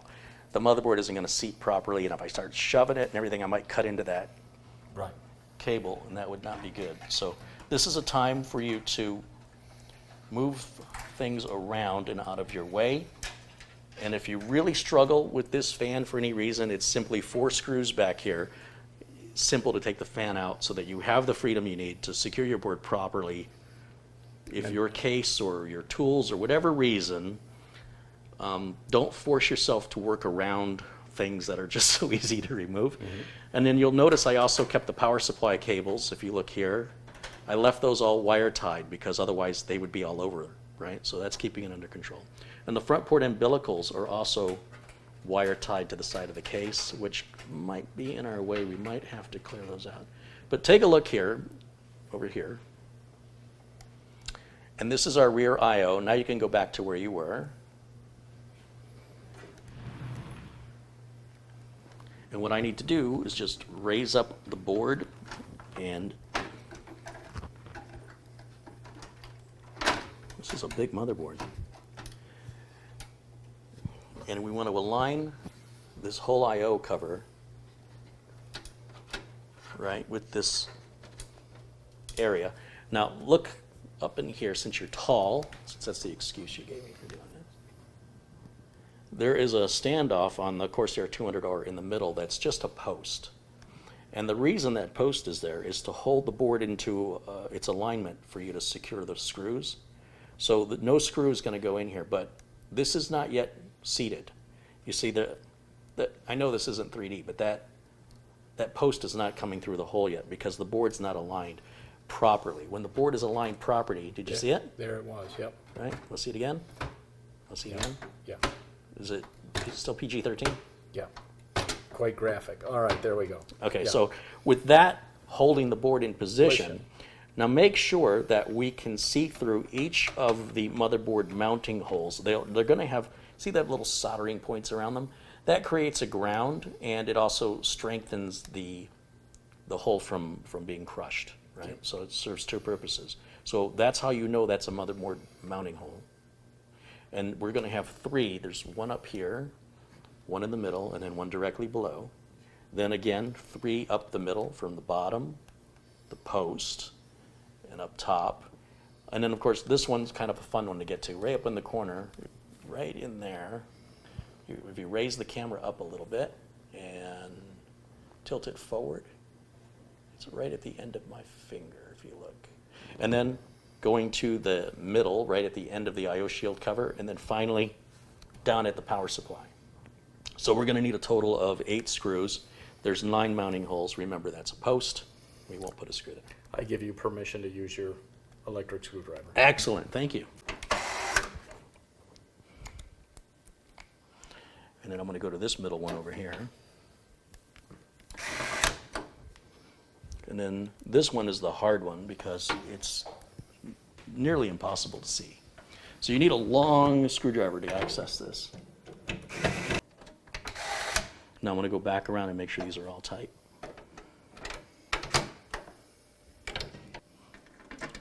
[SPEAKER 1] the motherboard isn't going to seat properly, and if I start shoving it and everything, I might cut into that
[SPEAKER 2] Right.
[SPEAKER 1] cable, and that would not be good. So this is a time for you to move things around and out of your way. And if you really struggle with this fan for any reason, it's simply 4 screws back here. Simple to take the fan out so that you have the freedom you need to secure your board properly. If your case or your tools or whatever reason, don't force yourself to work around things that are just so easy to remove. And then you'll notice I also kept the power supply cables. If you look here, I left those all wire tied because otherwise they would be all over, right? So that's keeping it under control. And the front port umbilicals are also wire tied to the side of the case, which might be in our way. We might have to clear those out. But take a look here, over here. And this is our rear I/O. Now you can go back to where you were. And what I need to do is just raise up the board and this is a big motherboard. And we want to align this whole I/O cover, right, with this area. Now look up in here, since you're tall, since that's the excuse you gave me for doing this. There is a standoff on the Corsair 200R in the middle that's just a post. And the reason that post is there is to hold the board into its alignment for you to secure the screws. So that no screw is going to go in here, but this is not yet seated. You see that I know this isn't 3D, but that post is not coming through the hole yet because the board's not aligned properly. When the board is aligned properly, did you see it?
[SPEAKER 2] There it was, yep.
[SPEAKER 1] Right? Let's see it again. Let's see it again.
[SPEAKER 2] Yeah,
[SPEAKER 1] Is it still PG-13?
[SPEAKER 2] yeah. Quite graphic. All right, there we go.
[SPEAKER 1] Okay,
[SPEAKER 2] Yeah.
[SPEAKER 1] so with that holding the board in position, now make sure that we can see through each of the motherboard mounting holes. They're going to have, see that little soldering points around them? That creates a ground, and it also strengthens the hole from being crushed, right?
[SPEAKER 2] Yep.
[SPEAKER 1] So it serves two purposes. So that's how you know that's a motherboard mounting hole. And we're going to have three. There's one up here, one in the middle, and then one directly below. Then again, three up the middle from the bottom, the post, and up top. And then, of course, this one's kind of a fun one to get to. Right up in the corner, right in there. If you raise the camera up a little bit and tilt it forward, it's right at the end of my finger, if you look. And then going to the middle, right at the end of the I/O shield cover, and then finally down at the power supply. So we're going to need a total of 8 screws. There's 9 mounting holes. Remember, that's a post. We won't put a screw there.
[SPEAKER 2] I give you permission to use your electric screwdriver.
[SPEAKER 1] Excellent, thank you. And then I'm going to go to this middle one over here. And then this one is the hard one because it's nearly impossible to see. So you need a long screwdriver to access this. Now I'm going to go back around and make sure these are all tight.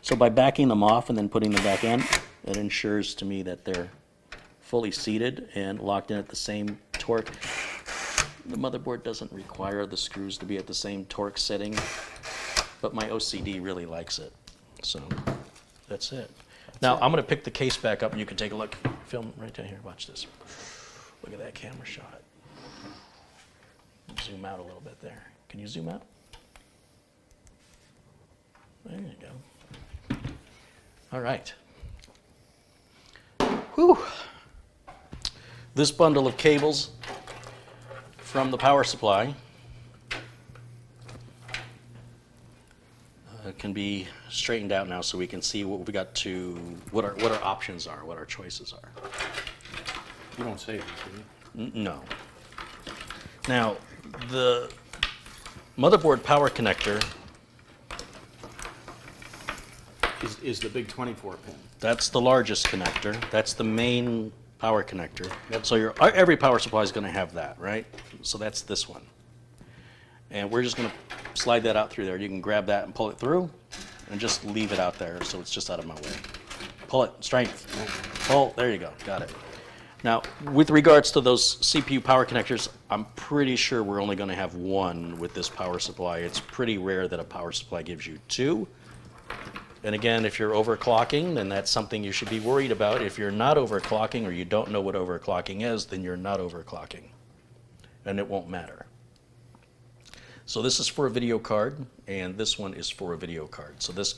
[SPEAKER 1] So by backing them off and then putting them back in, it ensures to me that they're fully seated and locked in at the same torque. The motherboard doesn't require the screws to be at the same torque setting, but my OCD really likes it. So that's it. Now I'm going to pick the case back up and you can take a look. Film right down here. Watch this. Look at that camera shot. Zoom out a little bit there. Can you zoom out? There you go. All right. Whew. This bundle of cables from the power supply can be straightened out now so we can see what we got to, what our options are, what our choices are.
[SPEAKER 2] You don't say this, do you?
[SPEAKER 1] No. Now, the motherboard power connector
[SPEAKER 2] Is the big 24 pin.
[SPEAKER 1] that's the largest connector. That's the main power connector.
[SPEAKER 2] Yep.
[SPEAKER 1] So every power supply is going to have that, right? So that's this one. And we're just going to slide that out through there. You can grab that and pull it through and just leave it out there so it's just out of my way. Pull it, strength. Pull, there you go, got it. Now, with regards to those CPU power connectors, I'm pretty sure we're only going to have one with this power supply. It's pretty rare that a power supply gives you 2. And again, if you're overclocking, then that's something you should be worried about. If you're not overclocking or you don't know what overclocking is, then you're not overclocking. And it won't matter. So this is for a video card, and this one is for a video card. So this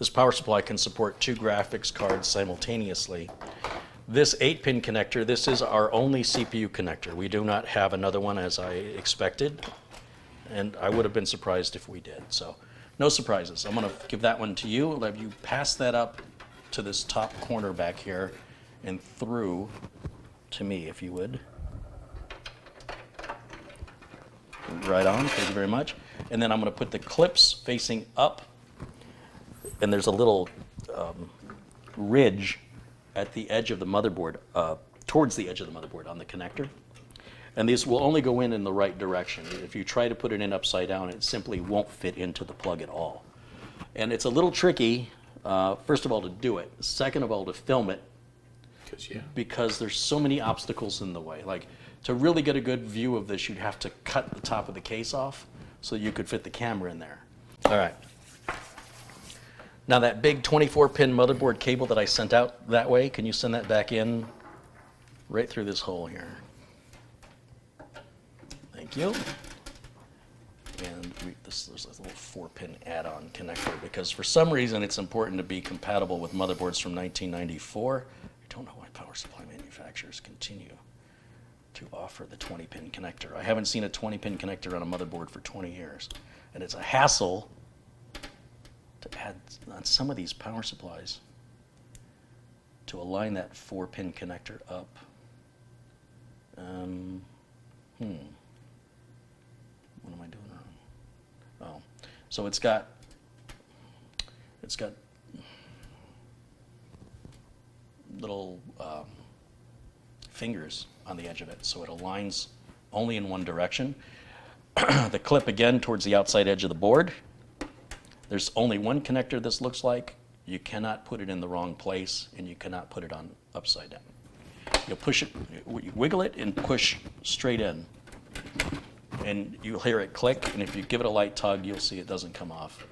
[SPEAKER 1] power supply can support 2 graphics cards simultaneously. This 8-pin connector, this is our only CPU connector. We do not have another one as I expected, and I would have been surprised if we did. So no surprises. I'm going to give that one to you. Let you pass that up to this top corner back here and through to me, if you would. Right on, thank you very much. And then I'm going to put the clips facing up, and there's a little ridge at the edge of the motherboard, towards the edge of the motherboard on the connector. And these will only go in the right direction. If you try to put it in upside down, it simply won't fit into the plug at all. And it's a little tricky, first of all, to do it. Second of all, to film it, because there's so many obstacles in the way. Like, to really get a good view of this, you'd have to cut the top of the case off so you could fit the camera in there. All right. Now that big 24-pin motherboard cable that I sent out that way, can you send that back in right through this hole here? Thank you. And there's a little 4-pin add-on connector because for some reason it's important to be compatible with motherboards from 1994. I don't know why power supply manufacturers continue to offer the 20-pin connector. I haven't seen a 20-pin connector on a motherboard for 20 years. And it's a hassle to add on some of these power supplies to align that 4-pin connector up. What am I doing wrong? Oh, so it's got little fingers on the edge of it, so it aligns only in one direction. The clip again towards the outside edge of the board. There's only one connector this looks like. You cannot put it in the wrong place, and you cannot put it on upside down. You'll push it, you wiggle it and push straight in, and you'll hear it click, and if you give it a light tug, you'll see it doesn't come off.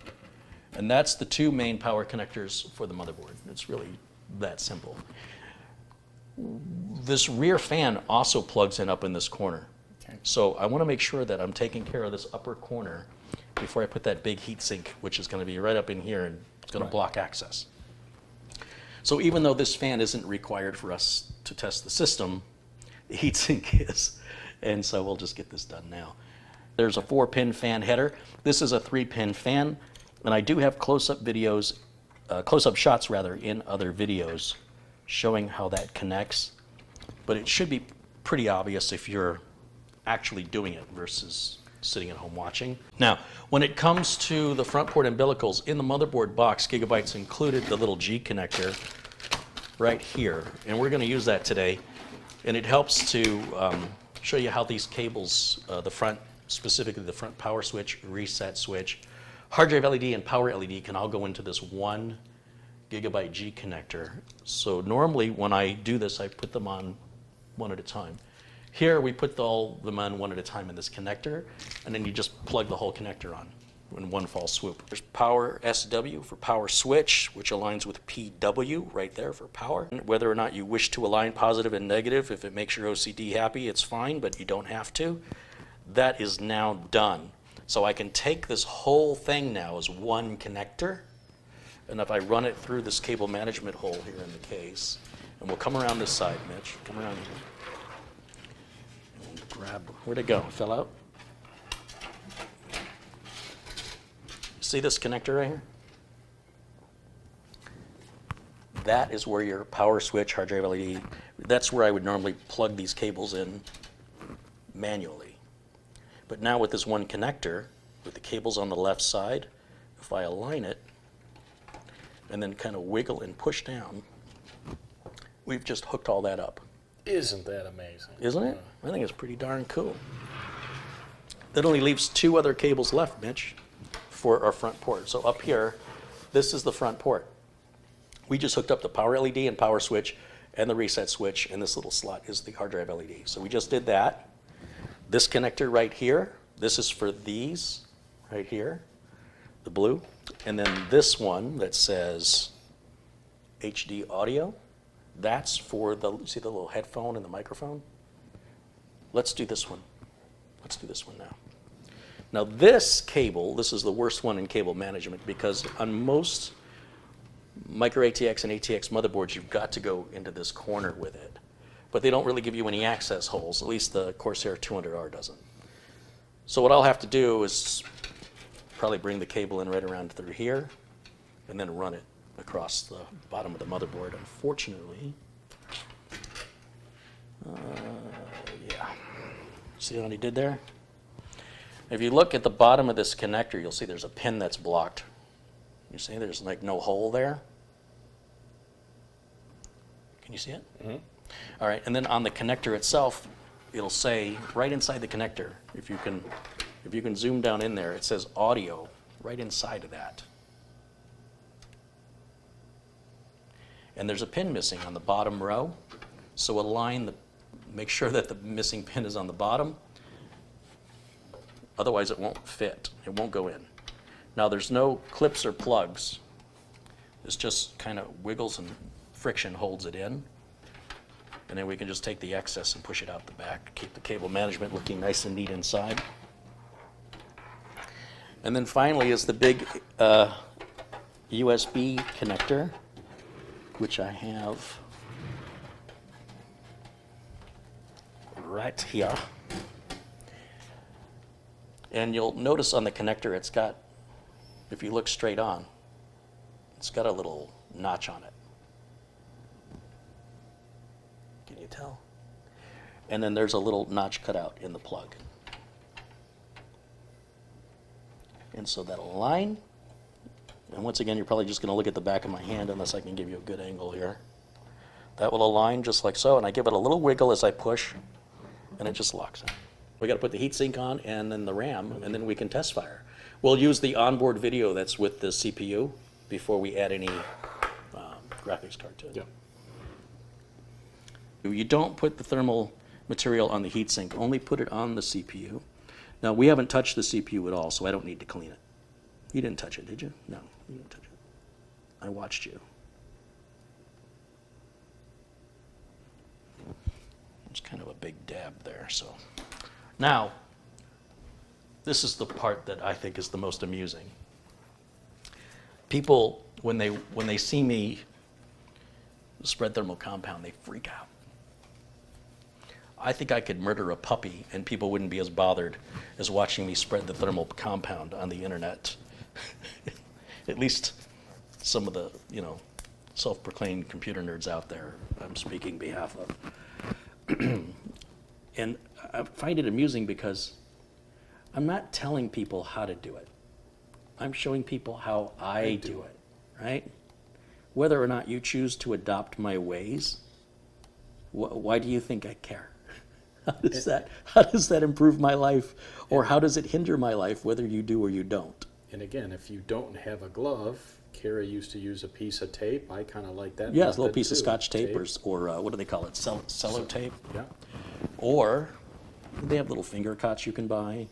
[SPEAKER 1] And that's the two main power connectors for the motherboard. It's really that simple. This rear fan also plugs in up in this corner.
[SPEAKER 2] Okay.
[SPEAKER 1] So I want to make sure that I'm taking care of this upper corner before I put that big heat sink, which is going to be right up in here, and it's going to block access. So even though this fan isn't required for us to test the system, the heatsink is. And so we'll just get this done now. There's a 4-pin fan header. This is a 3-pin fan, and I do have close-up videos, close-up shots rather, in other videos showing how that connects. But it should be pretty obvious if you're actually doing it versus sitting at home watching. Now, when it comes to the front port umbilicals, in the motherboard box, Gigabyte's included the little G connector right here, and we're going to use that today. And it helps to show you how these cables, the front, specifically the front power switch, reset switch, hard drive LED, and power LED can all go into this one Gigabyte G connector. So normally when I do this, I put them on one at a time. Here we put all them on one at a time in this connector, and then you just plug the whole connector on in one fall swoop. There's power SW for power switch, which aligns with PW right there for power. Whether or not you wish to align positive and negative, if it makes your OCD happy, it's fine, but you don't have to. That is now done. So I can take this whole thing now as one connector, and if I run it through this cable management hole here in the case, and we'll come around this side, Mitch, come around here. Grab, where'd it go? It fell out? See this connector right here? That is where your power switch, hard drive LED, that's where I would normally plug these cables in manually. But now with this one connector, with the cables on the left side, if I align it and then kind of wiggle and push down, we've just hooked all that up.
[SPEAKER 2] Isn't that amazing?
[SPEAKER 1] Isn't it? I think it's pretty darn cool. That only leaves two other cables left, Mitch, for our front port. So up here, this is the front port. We just hooked up the power LED and power switch and the reset switch, and this little slot is the hard drive LED. So we just did that. This connector right here, this is for these right here, the blue. And then this one that says HD audio, that's for the, see the little headphone and the microphone? Let's do this one. Let's do this one now. Now this cable, this is the worst one in cable management because on most micro ATX and ATX motherboards, you've got to go into this corner with it. But they don't really give you any access holes, at least the Corsair 200R doesn't. So what I'll have to do is probably bring the cable in right around through here and then run it across the bottom of the motherboard. Unfortunately, yeah. See what he did there? If you look at the bottom of this connector, you'll see there's a pin that's blocked. You see there's like no hole there? Can you see it? Mm-hmm. All right, and then on the connector itself, it'll say right inside the connector, if you can zoom down in there, it says audio right inside of that. And there's a pin missing on the bottom row. So align make sure that the missing pin is on the bottom. Otherwise it won't fit, it won't go in. Now there's no clips or plugs. It's just kind of wiggles and friction holds it in. And then we can just take the excess and push it out the back, keep the cable management looking nice and neat inside. And then finally is the big USB connector, which I have right here. And you'll notice on the connector it's got, if you look straight on, it's got a little notch on it. Can you tell? And then there's a little notch cut out in the plug. And so that'll align. And once again, you're probably just going to look at the back of my hand unless I can give you a good angle here. That will align just like so, and I give it a little wiggle as I push, and it just locks in. We got to put the heatsink on and then the RAM, and then we can test fire. We'll use the onboard video that's with the CPU before we add any graphics card to it.
[SPEAKER 2] Yeah.
[SPEAKER 1] You don't put the thermal material on the heatsink, only put it on the CPU. Now, we haven't touched the CPU at all, so I don't need to clean it. You didn't touch it, did you? No, you didn't touch it. I watched you. It's kind of a big dab there, so. Now, this is the part that I think is the most amusing. People, when they see me spread thermal compound, they freak out. I think I could murder a puppy and people wouldn't be as bothered as watching me spread the thermal compound on the internet. At least some of the, self-proclaimed computer nerds out there I'm speaking behalf of. And I find it amusing because I'm not telling people how to do it. I'm showing people how I do it, right? Whether or not you choose to adopt my ways, why do you think I care? How does that improve my life? Or how does it hinder my life, whether you do or you don't?
[SPEAKER 2] And again, if you don't have a glove, Kara used to use a piece of tape. I kind of like that.
[SPEAKER 1] Yeah, it's a little piece of
[SPEAKER 2] too.
[SPEAKER 1] Scotch tape. Or what do they call it? Cello tape?
[SPEAKER 2] Yeah.
[SPEAKER 1] Or they have little finger cots you can buy.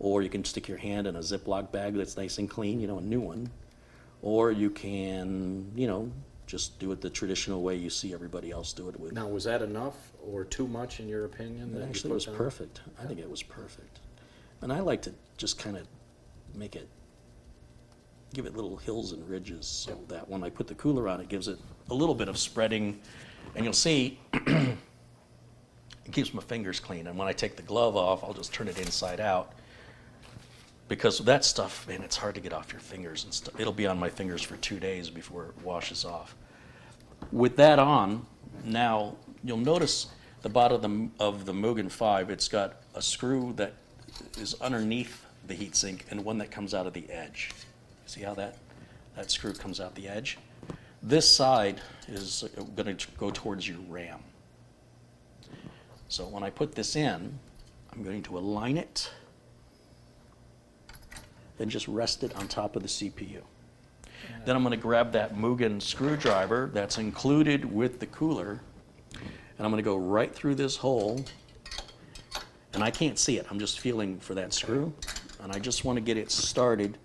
[SPEAKER 1] Or you can stick your hand in a Ziploc bag that's nice and clean, a new one. Or you can, just do it the traditional way you see everybody else do it with.
[SPEAKER 2] Now, was that enough or too much in your opinion?
[SPEAKER 1] It actually was perfect. I think it was perfect. And I like to just kind of give it little hills and ridges so that when I put the cooler on, it gives it a little bit of spreading. And you'll see it keeps my fingers clean. And when I take the glove off, I'll just turn it inside out. Because that stuff, man, it's hard to get off your fingers and stuff. It'll be on my fingers for 2 days before it washes off. With that on, now you'll notice the bottom of the Mugen 5, it's got a screw that is underneath the heatsink and one that comes out of the edge. See how that screw comes out the edge? This side is going to go towards your RAM. So when I put this in, I'm going to align it, then just rest it on top of the CPU. Then I'm going to grab that Mugen screwdriver that's included with the cooler, and I'm going to go right through this hole, and I can't see it. I'm just feeling for that screw, and I just want to get it started,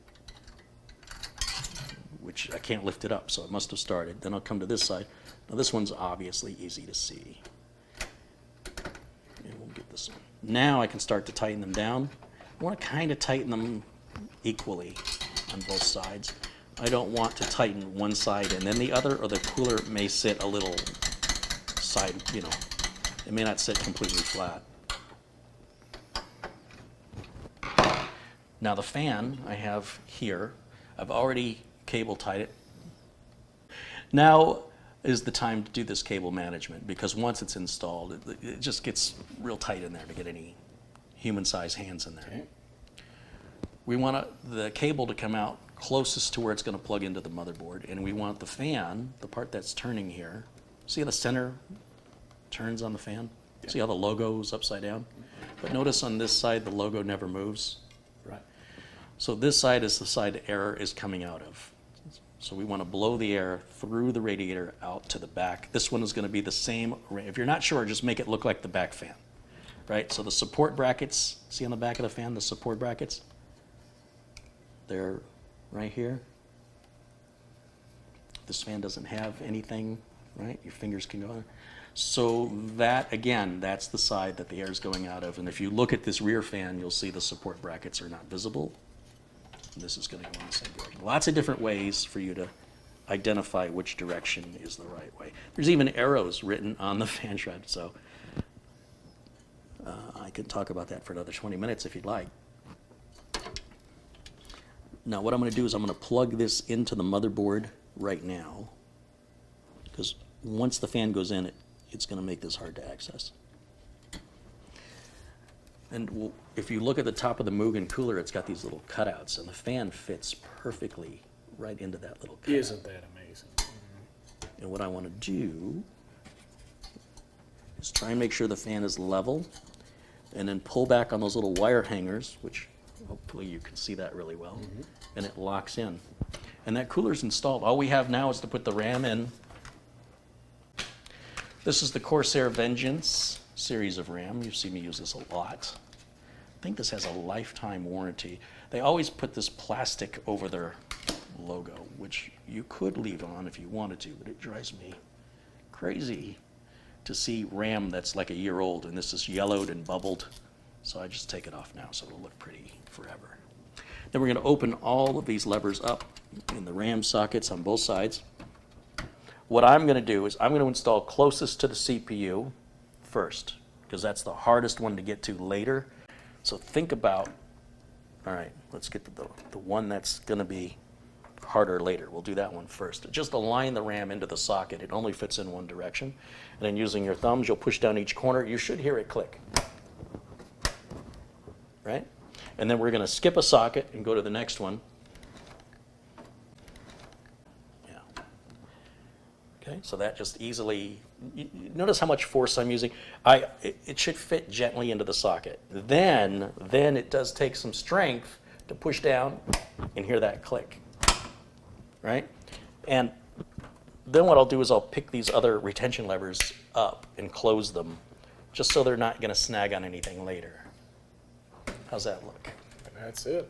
[SPEAKER 1] which I can't lift it up, so it must have started. Then I'll come to this side. Now this one's obviously easy to see. And we'll get this one. Now I can start to tighten them down. I want to kind of tighten them equally on both sides. I don't want to tighten one side and then the other, or the cooler may sit a little side, it may not sit completely flat. Now the fan I have here, I've already cable tied it. Now is the time to do this cable management, because once it's installed, it just gets real tight in there to get any human-sized hands in there.
[SPEAKER 2] Okay.
[SPEAKER 1] We want the cable to come out closest to where it's going to plug into the motherboard, and we want the fan, the part that's turning here, see how the center turns on the fan? Yeah. See how the logo is upside down? But notice on this side the logo never moves.
[SPEAKER 2] Right.
[SPEAKER 1] So this side is the side air is coming out of. So we want to blow the air through the radiator out to the back. This one is going to be the same. If you're not sure, just make it look like the back fan. Right? So the support brackets, see on the back of the fan, the support brackets? They're right here. This fan doesn't have anything, right? Your fingers can go on. So that, again, that's the side that the air is going out of. And if you look at this rear fan, you'll see the support brackets are not visible. This is going to go in the same direction. Lots of different ways for you to identify which direction is the right way. There's even arrows written on the fan shroud, so I could talk about that for another 20 minutes if you'd like. Now what I'm going to do is I'm going to plug this into the motherboard right now, because once the fan goes in, it's going to make this hard to access. And if you look at the top of the Mugen cooler, it's got these little cutouts, and the fan fits perfectly right into that little cutout.
[SPEAKER 2] Isn't that amazing?
[SPEAKER 1] And what I want to do is try and make sure the fan is level, and then pull back on those little wire hangers, which hopefully you can see that really well, and it locks in. And that cooler's installed. All we have now is to put the RAM in. This is the Corsair Vengeance series of RAM. You've seen me use this a lot. I think this has a lifetime warranty. They always put this plastic over their logo, which you could leave on if you wanted to, but it drives me crazy to see RAM that's like a year old, and this is yellowed and bubbled. So I just take it off now so it'll look pretty forever. Then we're going to open all of these levers up in the RAM sockets on both sides. What I'm going to do is I'm going to install closest to the CPU first, because that's the hardest one to get to later. So think about, all right, let's get to the one that's going to be harder later. We'll do that one first. Just align the RAM into the socket. It only fits in one direction. And then using your thumbs, you'll push down each corner. You should hear it click. Right? And then we're going to skip a socket and go to the next one. Yeah. Okay, so that just easily, you notice how much force I'm using? It should fit gently into the socket. Then it does take some strength to push down and hear that click. Right? And then what I'll do is I'll pick these other retention levers up and close them, just so they're not going to snag on anything later. How's that look?
[SPEAKER 2] That's it.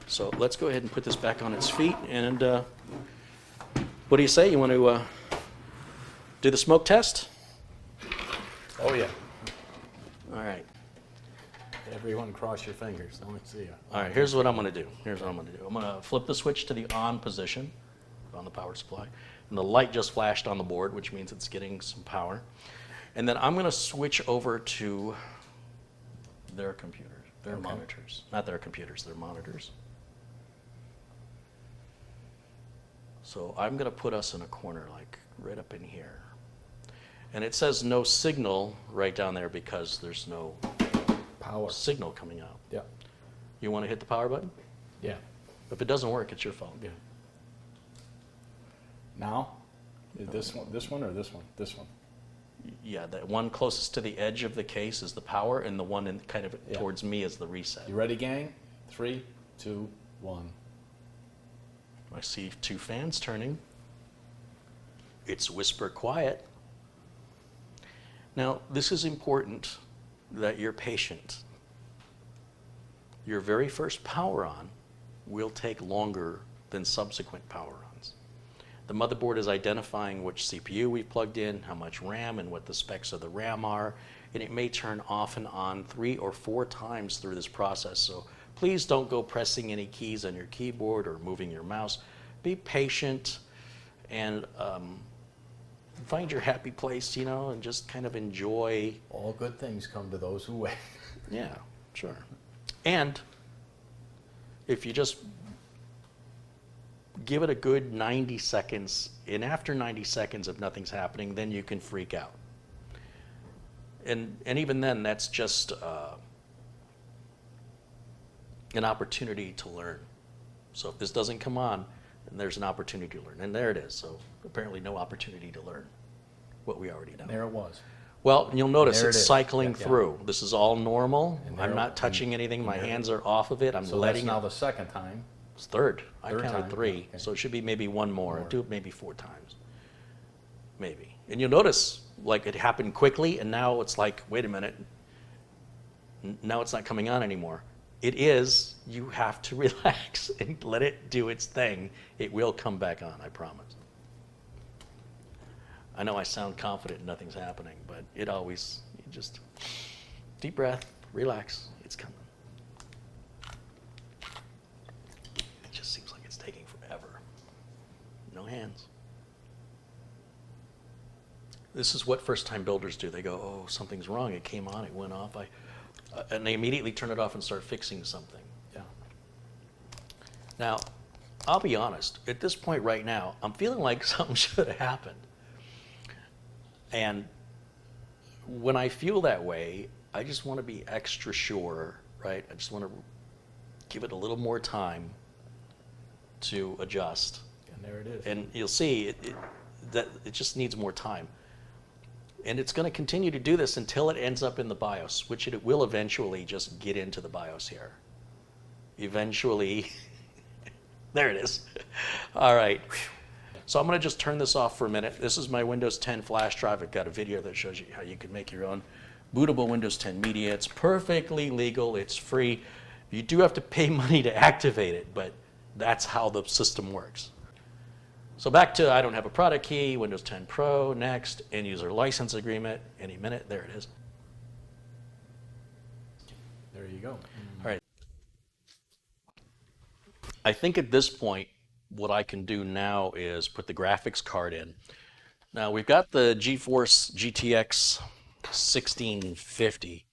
[SPEAKER 1] So let's go ahead and put this back on its feet. And what do you say? You want to do the smoke test?
[SPEAKER 2] Oh, yeah.
[SPEAKER 1] All right.
[SPEAKER 2] Everyone cross your fingers. Let me see you.
[SPEAKER 1] All right, here's what I'm going to do. I'm going to flip the switch to the on position on the power supply. And the light just flashed on the board, which means it's getting some power. And then I'm going to switch over to their computers, their monitors. Not their computers, their monitors. So I'm going to put us in a corner, like right up in here. And it says no signal right down there because there's no
[SPEAKER 2] Power.
[SPEAKER 1] signal coming out.
[SPEAKER 2] Yeah.
[SPEAKER 1] You want to hit the power button?
[SPEAKER 2] Yeah.
[SPEAKER 1] If it doesn't work, it's your fault.
[SPEAKER 2] Yeah. Now? This one or this one? This one.
[SPEAKER 1] Yeah, the one closest to the edge of the case is the power, and the one in kind of
[SPEAKER 2] Yeah.
[SPEAKER 1] towards me is the reset.
[SPEAKER 2] You ready, gang? 3, 2, 1.
[SPEAKER 1] I see 2 fans turning. It's whisper quiet. Now, this is important that you're patient. Your very first power on will take longer than subsequent power ons. The motherboard is identifying which CPU we plugged in, how much RAM, and what the specs of the RAM are, and it may turn off and on 3 or 4 times through this process. So please don't go pressing any keys on your keyboard or moving your mouse. Be patient and find your happy place, you know, and just kind of enjoy.
[SPEAKER 2] All good things come to those who wait.
[SPEAKER 1] Yeah, sure. And if you just give it a good 90 seconds, and after 90 seconds if nothing's happening, then you can freak out. And even then, that's just an opportunity to learn. So if this doesn't come on, then there's an opportunity to learn. And there it is. So apparently no opportunity to learn what we already know.
[SPEAKER 2] There it was.
[SPEAKER 1] Well, you'll notice
[SPEAKER 2] There
[SPEAKER 1] it's
[SPEAKER 2] it is.
[SPEAKER 1] cycling
[SPEAKER 2] Yeah, yeah.
[SPEAKER 1] through. This is all normal.
[SPEAKER 2] And
[SPEAKER 1] I'm
[SPEAKER 2] there-
[SPEAKER 1] not touching anything. My
[SPEAKER 2] there-
[SPEAKER 1] hands are off of it. I'm
[SPEAKER 2] So
[SPEAKER 1] letting
[SPEAKER 2] that's now
[SPEAKER 1] it.
[SPEAKER 2] the second time.
[SPEAKER 1] It's third. I
[SPEAKER 2] Third
[SPEAKER 1] counted
[SPEAKER 2] time,
[SPEAKER 1] 3.
[SPEAKER 2] okay.
[SPEAKER 1] So it should be maybe one more.
[SPEAKER 2] More.
[SPEAKER 1] Do it maybe 4 times. Maybe. And you'll notice, like, it happened quickly, and now it's like, wait a minute. Now it's not coming on anymore. It is. You have to relax and let it do its thing. It will come back on, I promise. I know I sound confident nothing's happening, but it always, you just deep breath, relax, it's coming. It just seems like it's taking forever. No hands. This is what first-time builders do. They go, oh, something's wrong. It came on, it went off. And they immediately turn it off and start fixing something.
[SPEAKER 2] Yeah.
[SPEAKER 1] Now, I'll be honest. At this point right now, I'm feeling like something should have happened. And when I feel that way, I just want to be extra sure, right? I just want to give it a little more time to adjust.
[SPEAKER 2] And there it is.
[SPEAKER 1] And you'll see that it just needs more time. And it's going to continue to do this until it ends up in the BIOS, which it will eventually just get into the BIOS here. Eventually, there it is. All right. So I'm going to just turn this off for a minute. This is my Windows 10 flash drive. I've got a video that shows you how you can make your own bootable Windows 10 media. It's perfectly legal. It's free. You do have to pay money to activate it, but that's how the system works. So back to I don't have a product key, Windows 10 Pro, next, end user license agreement, any minute, there it is.
[SPEAKER 2] There you go.
[SPEAKER 1] All right. I think at this point, what I can do now is put the graphics card in. Now we've got the GeForce GTX 1650.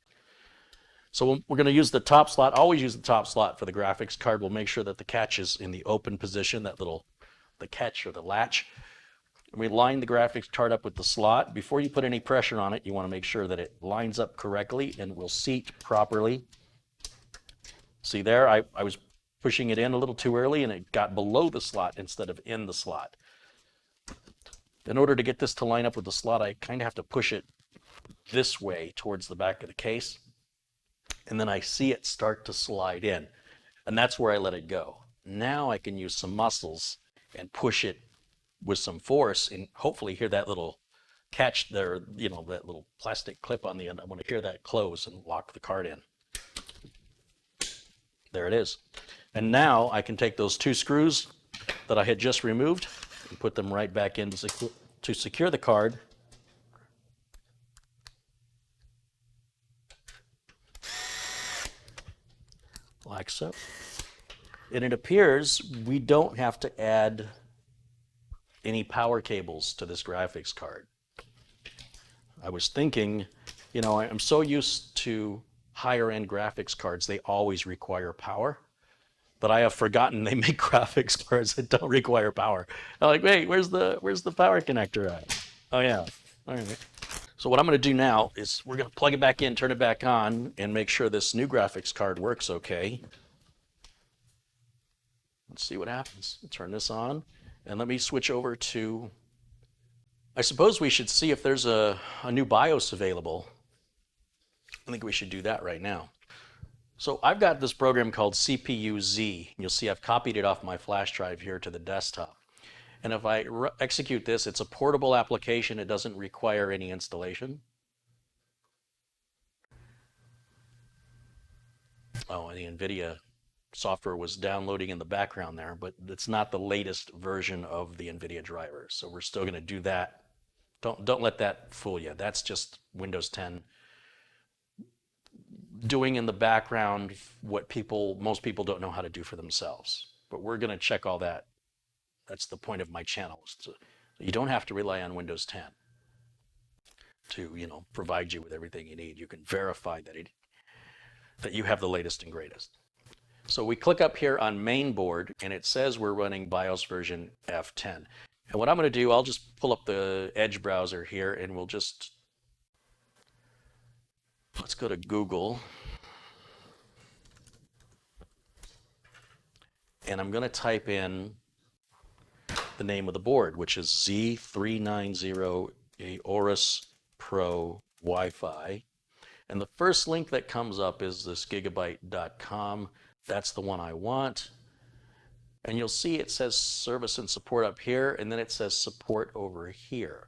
[SPEAKER 1] So we're going to use the top slot. Always use the top slot for the graphics card. We'll make sure that the catch is in the open position, the catch or the latch. And we line the graphics card up with the slot. Before you put any pressure on it, you want to make sure that it lines up correctly and will seat properly. See there, I was pushing it in a little too early and it got below the slot instead of in the slot. In order to get this to line up with the slot, I kind of have to push it this way towards the back of the case. And then I see it start to slide in. And that's where I let it go. Now I can use some muscles and push it with some force and hopefully hear that little catch there, that little plastic clip on the end. I want to hear that close and lock the card in. There it is. And now I can take those two screws that I had just removed and put them right back in to secure the card. Like so. And it appears we don't have to add any power cables to this graphics card. I was thinking, I'm so used to higher end graphics cards, they always require power. But I have forgotten they make graphics cards that don't require power. I'm like, wait, where's the power connector at? Oh yeah. All right. So what I'm going to do now is we're going to plug it back in, turn it back on, and make sure this new graphics card works okay. Let's see what happens. Turn this on, and let me switch over to, I suppose we should see if there's a new BIOS available. I think we should do that right now. So I've got this program called CPU-Z. You'll see I've copied it off my flash drive here to the desktop. And if I execute this, it's a portable application. It doesn't require any installation. Oh, and the NVIDIA software was downloading in the background there, but it's not the latest version of the NVIDIA driver. So we're still going to do that. Don't let that fool you. That's just Windows 10 doing in the background what most people don't know how to do for themselves. But we're going to check all that. That's the point of my channel. So you don't have to rely on Windows 10 to, provide you with everything you need. You can verify that you have the latest and greatest. So we click up here on Mainboard, and it says we're running BIOS version F10. And what I'm going to do, I'll just pull up the Edge browser here, and let's go to Google. And I'm going to type in the name of the board, which is Z390 Aorus Pro Wi-Fi. And the first link that comes up is this gigabyte.com. That's the one I want. And you'll see it says service and support up here, and then it says support over here.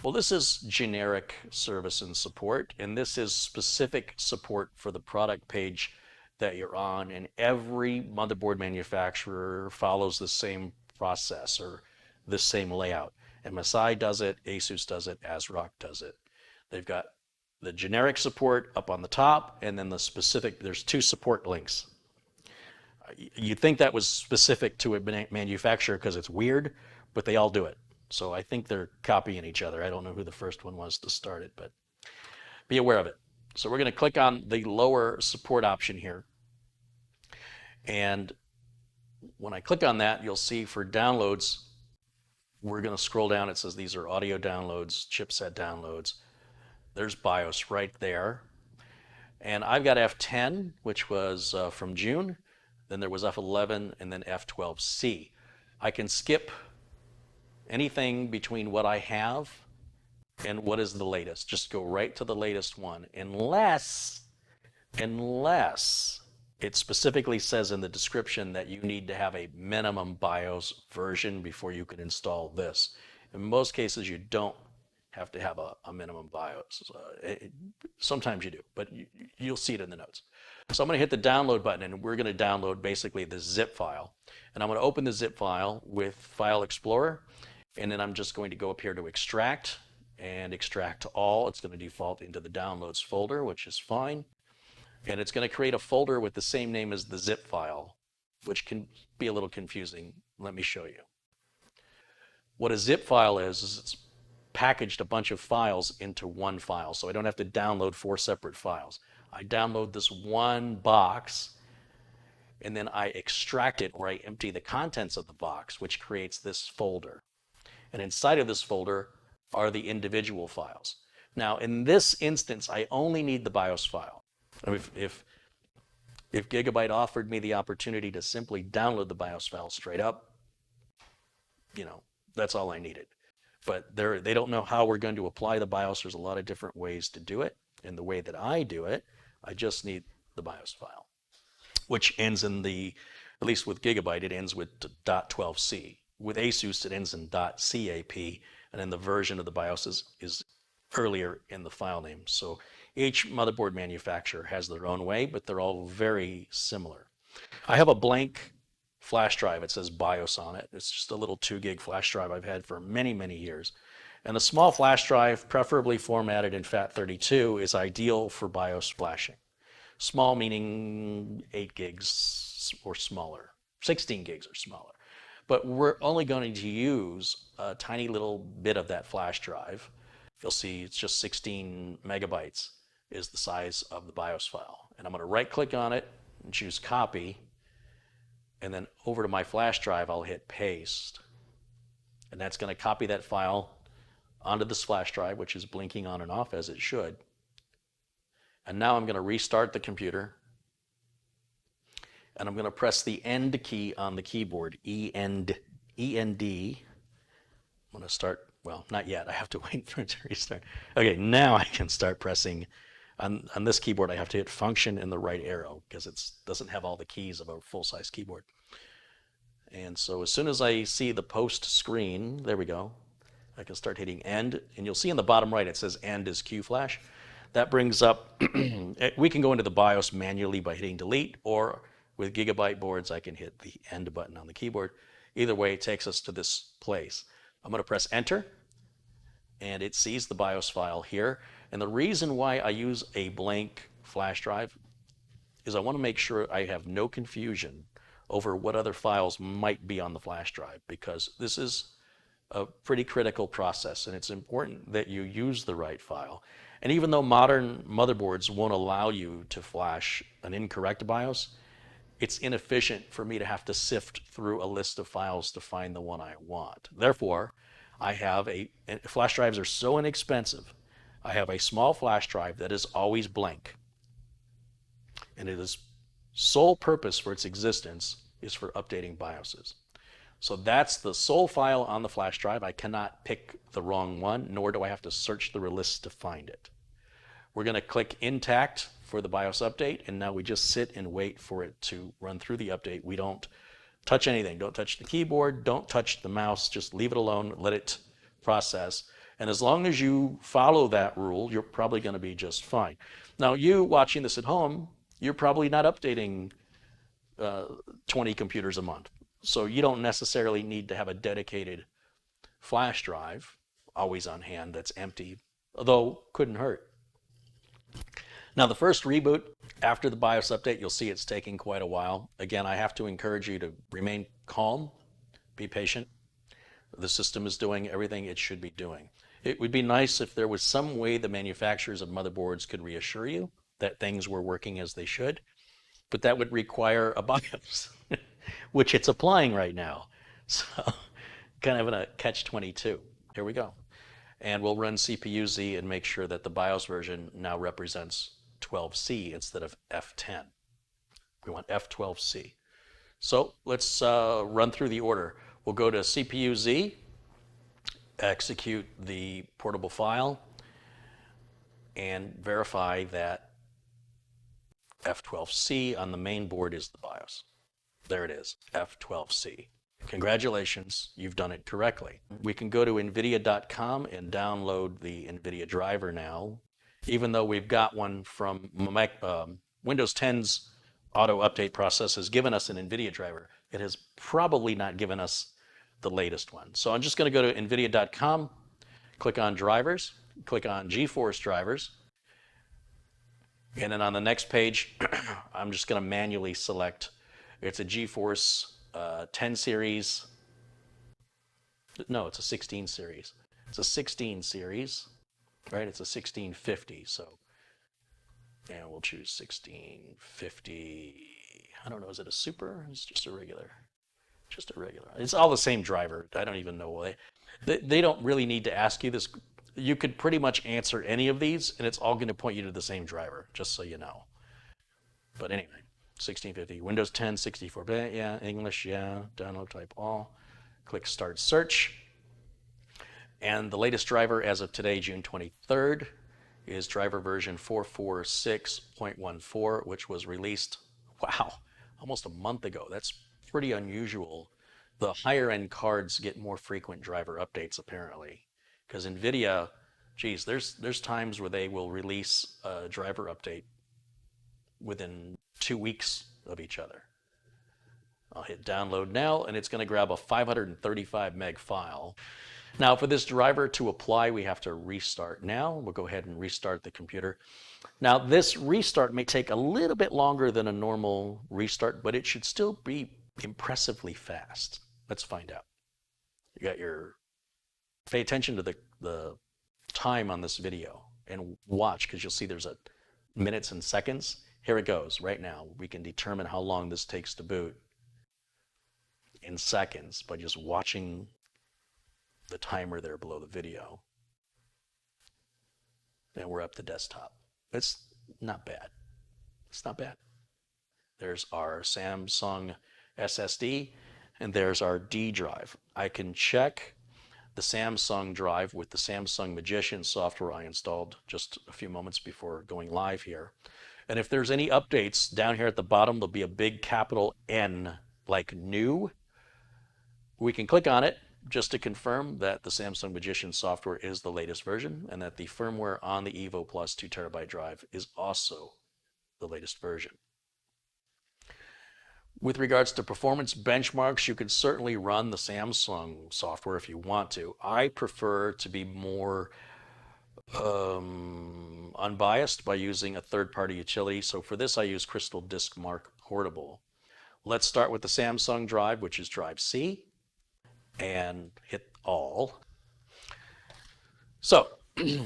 [SPEAKER 1] Well, this is generic service and support, and this is specific support for the product page that you're on, and every motherboard manufacturer follows the same process or the same layout. MSI does it, Asus does it, ASRock does it. They've got the generic support up on the top, and then the specific, there's two support links. You'd think that was specific to a manufacturer because it's weird, but they all do it. So I think they're copying each other. I don't know who the first one was to start it, but be aware of it. So we're going to click on the lower support option here. And when I click on that, you'll see for downloads, we're going to scroll down. It says these are audio downloads, chipset downloads. There's BIOS right there. And I've got F10, which was from June. Then there was F11 and then F12C. I can skip anything between what I have And what is the latest? Just go right to the latest one, unless it specifically says in the description that you need to have a minimum BIOS version before you can install this. In most cases, you don't have to have a minimum BIOS. Sometimes you do, but you'll see it in the notes. So I'm going to hit the download button, and we're going to download basically the zip file. And I'm going to open the zip file with File Explorer, and then I'm just going to go up here to extract and extract all. It's going to default into the downloads folder, which is fine. And it's going to create a folder with the same name as the zip file, which can be a little confusing. Let me show you. What a zip file is it's packaged a bunch of files into one file, so I don't have to download 4 separate files. I download this one box, and then I extract it, or I empty the contents of the box, which creates this folder. And inside of this folder are the individual files. Now, in this instance, I only need the BIOS file. If Gigabyte offered me the opportunity to simply download the BIOS file straight up, that's all I needed. But they don't know how we're going to apply the BIOS. There's a lot of different ways to do it. And the way that I do it, I just need the BIOS file, which ends in at least with Gigabyte, it ends with .12c. With ASUS, it ends in .cap, and then the version of the BIOS is earlier in the file name. So each motherboard manufacturer has their own way, but they're all very similar. I have a blank flash drive. It says BIOS on it. It's just a little 2 gig flash drive I've had for many, many years. And a small flash drive, preferably formatted in FAT32, is ideal for BIOS flashing. Small meaning 8 gigs or smaller, 16 gigs or smaller. But we're only going to use a tiny little bit of that flash drive. You'll see it's just 16 megabytes is the size of the BIOS file. And I'm going to right click on it and choose copy. And then over to my flash drive, I'll hit paste. And that's going to copy that file onto this flash drive, which is blinking on and off as it should. And now I'm going to restart the computer. And I'm going to press the end key on the keyboard, END. I'm going to start, well, not yet. I have to wait for it to restart. Okay, now I can start pressing. On this keyboard, I have to hit function and the right arrow because it doesn't have all the keys of a full-size keyboard. And so as soon as I see the post screen, there we go, I can start hitting end. And you'll see in the bottom right, it says end is QFlash. That brings up, we can go into the BIOS manually by hitting delete, or with Gigabyte boards, I can hit the end button on the keyboard. Either way, it takes us to this place. I'm going to press enter, and it sees the BIOS file here. And the reason why I use a blank flash drive is I want to make sure I have no confusion over what other files might be on the flash drive, because this is a pretty critical process, and it's important that you use the right file. And even though modern motherboards won't allow you to flash an incorrect BIOS, it's inefficient for me to have to sift through a list of files to find the one I want. Therefore, flash drives are so inexpensive, I have a small flash drive that is always blank. And its sole purpose for its existence is for updating BIOSes. So that's the sole file on the flash drive. I cannot pick the wrong one, nor do I have to search the list to find it. We're going to click intact for the BIOS update, and now we just sit and wait for it to run through the update. We don't touch anything. Don't touch the keyboard. Don't touch the mouse. Just leave it alone. Let it process. And as long as you follow that rule, you're probably going to be just fine. Now, you watching this at home, you're probably not updating 20 computers a month. So you don't necessarily need to have a dedicated flash drive always on hand that's empty, although couldn't hurt. Now, the first reboot after the BIOS update, you'll see it's taking quite a while. Again, I have to encourage you to remain calm, be patient. The system is doing everything it should be doing. It would be nice if there was some way the manufacturers of motherboards could reassure you that things were working as they should, but that would require a BIOS, which it's applying right now. So kind of in a catch-22. Here we go. And we'll run CPU-Z and make sure that the BIOS version now represents 12C instead of F10. We want F12C. So let's run through the order. We'll go to CPU-Z, execute the portable file, and verify that F12C on the main board is the BIOS. There it is, F12C. Congratulations, you've done it correctly. We can go to NVIDIA.com and download the NVIDIA driver now, even though we've got one from Windows 10's auto update process has given us an NVIDIA driver. It has probably not given us the latest one. So I'm just going to go to NVIDIA.com, click on drivers, click on GeForce drivers, and then on the next page, I'm just going to manually select, it's a GeForce 10 series. No, it's a 16 series. It's a 16 series, right? It's a 1650. So, yeah, we'll choose 1650. I don't know, is it a super? It's just a regular. Just a regular. It's all the same driver. I don't even know why. They don't really need to ask you this. You could pretty much answer any of these, and it's all going to point you to the same driver, just so you know. But anyway. 1650, Windows 10, 64-bit, yeah, English, yeah, download type all. Click Start Search. And the latest driver as of today, June 23rd, is driver version 446.14, which was released, wow, almost a month ago. That's pretty unusual. The higher end cards get more frequent driver updates, apparently. Because NVIDIA, geez, there's times where they will release a driver update within 2 weeks of each other. I'll hit download now, and it's going to grab a 535 meg file. Now, for this driver to apply, we have to restart now. We'll go ahead and restart the computer. Now, this restart may take a little bit longer than a normal restart, but it should still be impressively fast. Let's find out. You got your, pay attention to the time on this video and watch, because you'll see there's a minutes and seconds. Here it goes right now. We can determine how long this takes to boot in seconds by just watching the timer there below the video. And we're up to desktop. It's not bad. It's not bad. There's our Samsung SSD, and there's our D drive. I can check the Samsung drive with the Samsung Magician software I installed just a few moments before going live here. And if there's any updates, down here at the bottom, there'll be a big capital N, like new. We can click on it just to confirm that the Samsung Magician software is the latest version, and that the firmware on the Evo Plus 2 terabyte drive is also the latest version. With regards to performance benchmarks, you could certainly run the Samsung software if you want to. I prefer to be more unbiased by using a third-party utility. So for this, I use Crystal Disk Mark Portable. Let's start with the Samsung drive, which is drive C, and hit all. So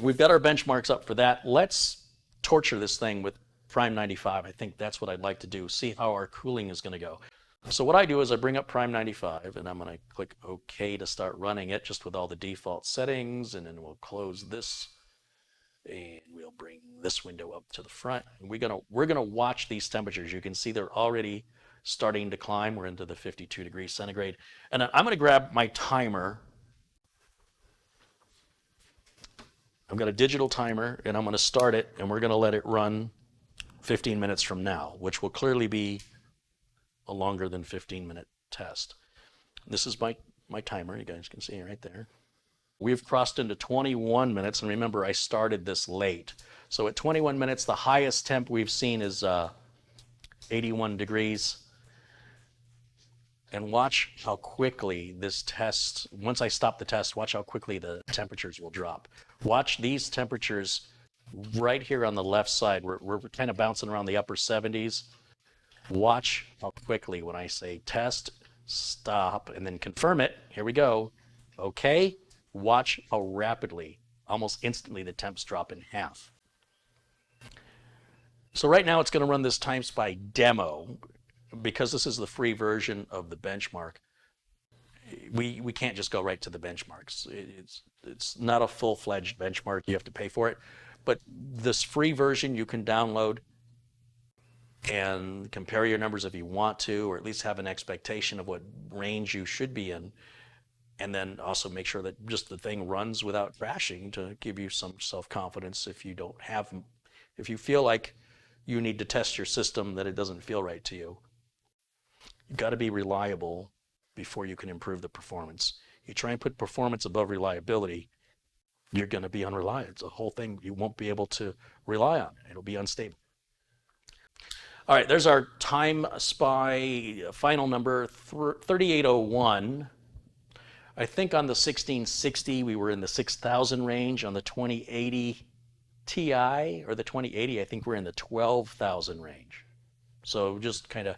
[SPEAKER 1] we've got our benchmarks up for that. Let's torture this thing with Prime 95. I think that's what I'd like to do, see how our cooling is going to go. So what I do is I bring up Prime 95, and I'm going to click OK to start running it, just with all the default settings, and then we'll close this, and we'll bring this window up to the front. And we're gonna watch these temperatures. You can see they're already starting to climb. We're into the 52 degrees centigrade. And I'm gonna grab my timer. I've got a digital timer, and I'm gonna start it, and we're gonna let it run 15 minutes from now, which will clearly be a longer than 15-minute test. This is my timer. You guys can see it right there. We've crossed into 21 minutes, and remember, I started this late. So at 21 minutes, the highest temp we've seen is 81 degrees. And watch how quickly this test, once I stop the test, watch how quickly the temperatures will drop. Watch these temperatures right here on the left side. We're kind of bouncing around the upper 70s. Watch how quickly, when I say test, stop, and then confirm it, here we go, okay, watch how rapidly, almost instantly, the temps drop in half. So right now it's going to run this time spy demo. Because this is the free version of the benchmark, we can't just go right to the benchmarks. It's not a full-fledged benchmark. You have to pay for it. But this free version you can download and compare your numbers if you want to, or at least have an expectation of what range you should be in. And then also make sure that just the thing runs without crashing to give you some self-confidence if if you feel like you need to test your system that it doesn't feel right to you. You've got to be reliable before you can improve the performance. You try and put performance above reliability, you're going to be unreliable. It's a whole thing you won't be able to rely on. It'll be unstable. All right, there's our Time Spy final number 3801. I think on the 1660 we were in the 6,000 range. On the 2080 Ti or the 2080, I think we're in the 12,000 range. So just kind of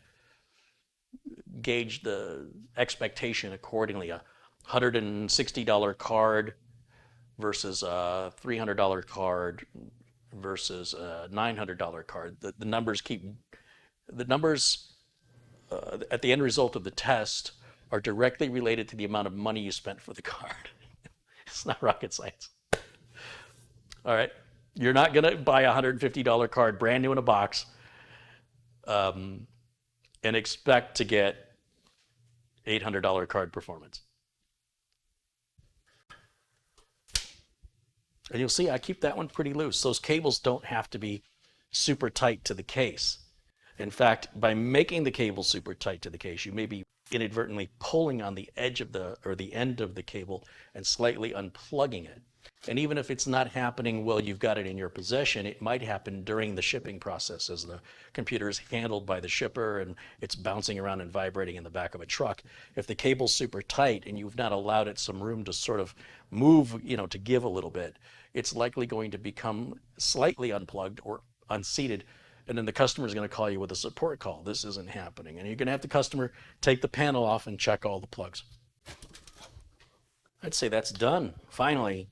[SPEAKER 1] gauge the expectation accordingly. A $160 card versus a $300 card versus a $900 card. The numbers at the end result of the test are directly related to the amount of money you spent for the card. It's not rocket science. All right, you're not gonna buy a $150 card brand new in a box and expect to get $800 card performance. And you'll see I keep that one pretty loose. Those cables don't have to be super tight to the case. In fact, by making the cable super tight to the case, you may be inadvertently pulling on the edge of the end of the cable and slightly unplugging it. And even if it's not happening while you've got it in your possession, it might happen during the shipping process as the computer is handled by the shipper and it's bouncing around and vibrating in the back of a truck. If the cable's super tight and you've not allowed it some room to sort of move, to give a little bit, it's likely going to become slightly unplugged or unseated. And then the customer is going to call you with a support call. This isn't happening. And you're going to have the customer take the panel off and check all the plugs. I'd say that's done. Finally,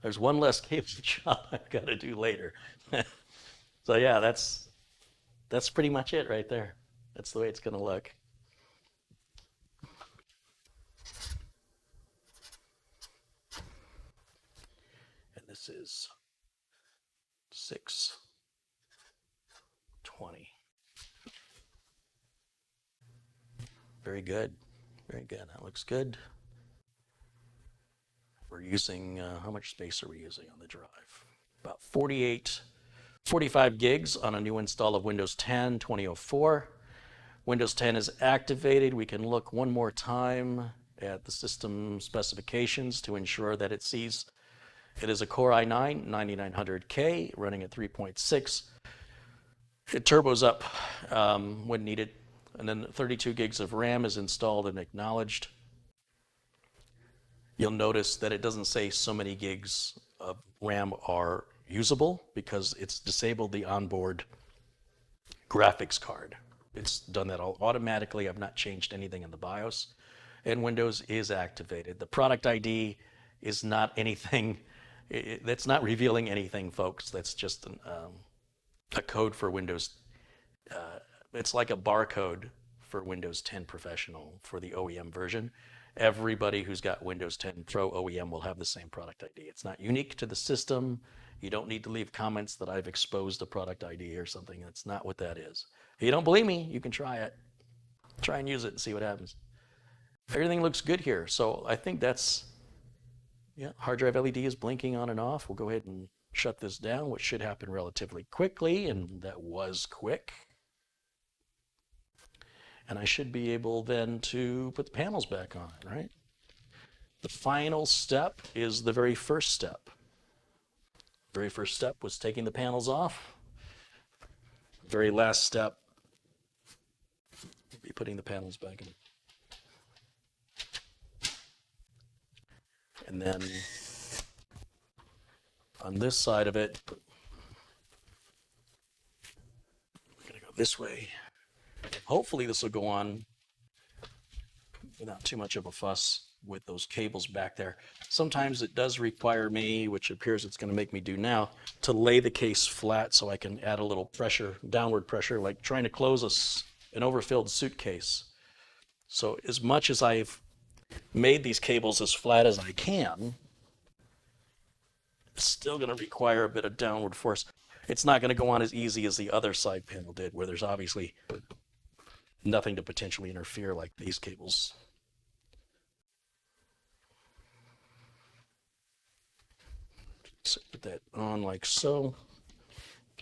[SPEAKER 1] there's one less cable job I've got to do later. So yeah, that's pretty much it right there. That's the way it's going to look. And this is 620. Very good. Very good. That looks good. We're using, how much space are we using on the drive? About 45 gigs on a new install of Windows 10 2004. Windows 10 is activated. We can look one more time at the system specifications to ensure that it sees it is a Core i9 9900K running at 3.6. It turbos up when needed. And then 32 gigs of RAM is installed and acknowledged. You'll notice that it doesn't say so many gigs of RAM are usable because it's disabled the onboard graphics card. It's done that all automatically. I've not changed anything in the BIOS. And Windows is activated. The product ID is not anything, that's not revealing anything, folks. That's just a code for Windows. It's like a barcode for Windows 10 Professional for the OEM version. Everybody who's got Windows 10 Pro OEM will have the same product ID. It's not unique to the system. You don't need to leave comments that I've exposed a product ID or something. That's not what that is. If you don't believe me, you can try it. Try and use it and see what happens. Everything looks good here. So I think that's, yeah, hard drive LED is blinking on and off. We'll go ahead and shut this down, which should happen relatively quickly, and that was quick. And I should be able then to put the panels back on, right? The final step is the very first step. The very first step was taking the panels off. The very last step will be putting the panels back in. And then on this side of it, we're going to go this way. Hopefully this will go on without too much of a fuss with those cables back there. Sometimes it does require me, which appears it's going to make me do now, to lay the case flat so I can add a little pressure, downward pressure, like trying to close an overfilled suitcase. So as much as I've made these cables as flat as I can, it's still going to require a bit of downward force. It's not going to go on as easy as the other side panel did, where there's obviously nothing to potentially interfere like these cables. So put that on like so.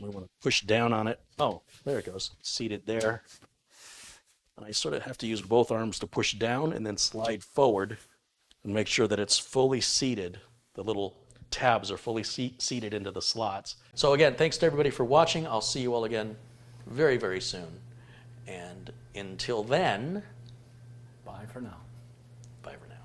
[SPEAKER 1] We want to push down on it. Oh, there it goes, seated there. And I sort of have to use both arms to push down and then slide forward and make sure that it's fully seated. The little tabs are fully seated into the slots. So again, thanks to everybody for watching. I'll see you all again very, very soon. And until then,
[SPEAKER 2] Bye for now.
[SPEAKER 1] bye for now.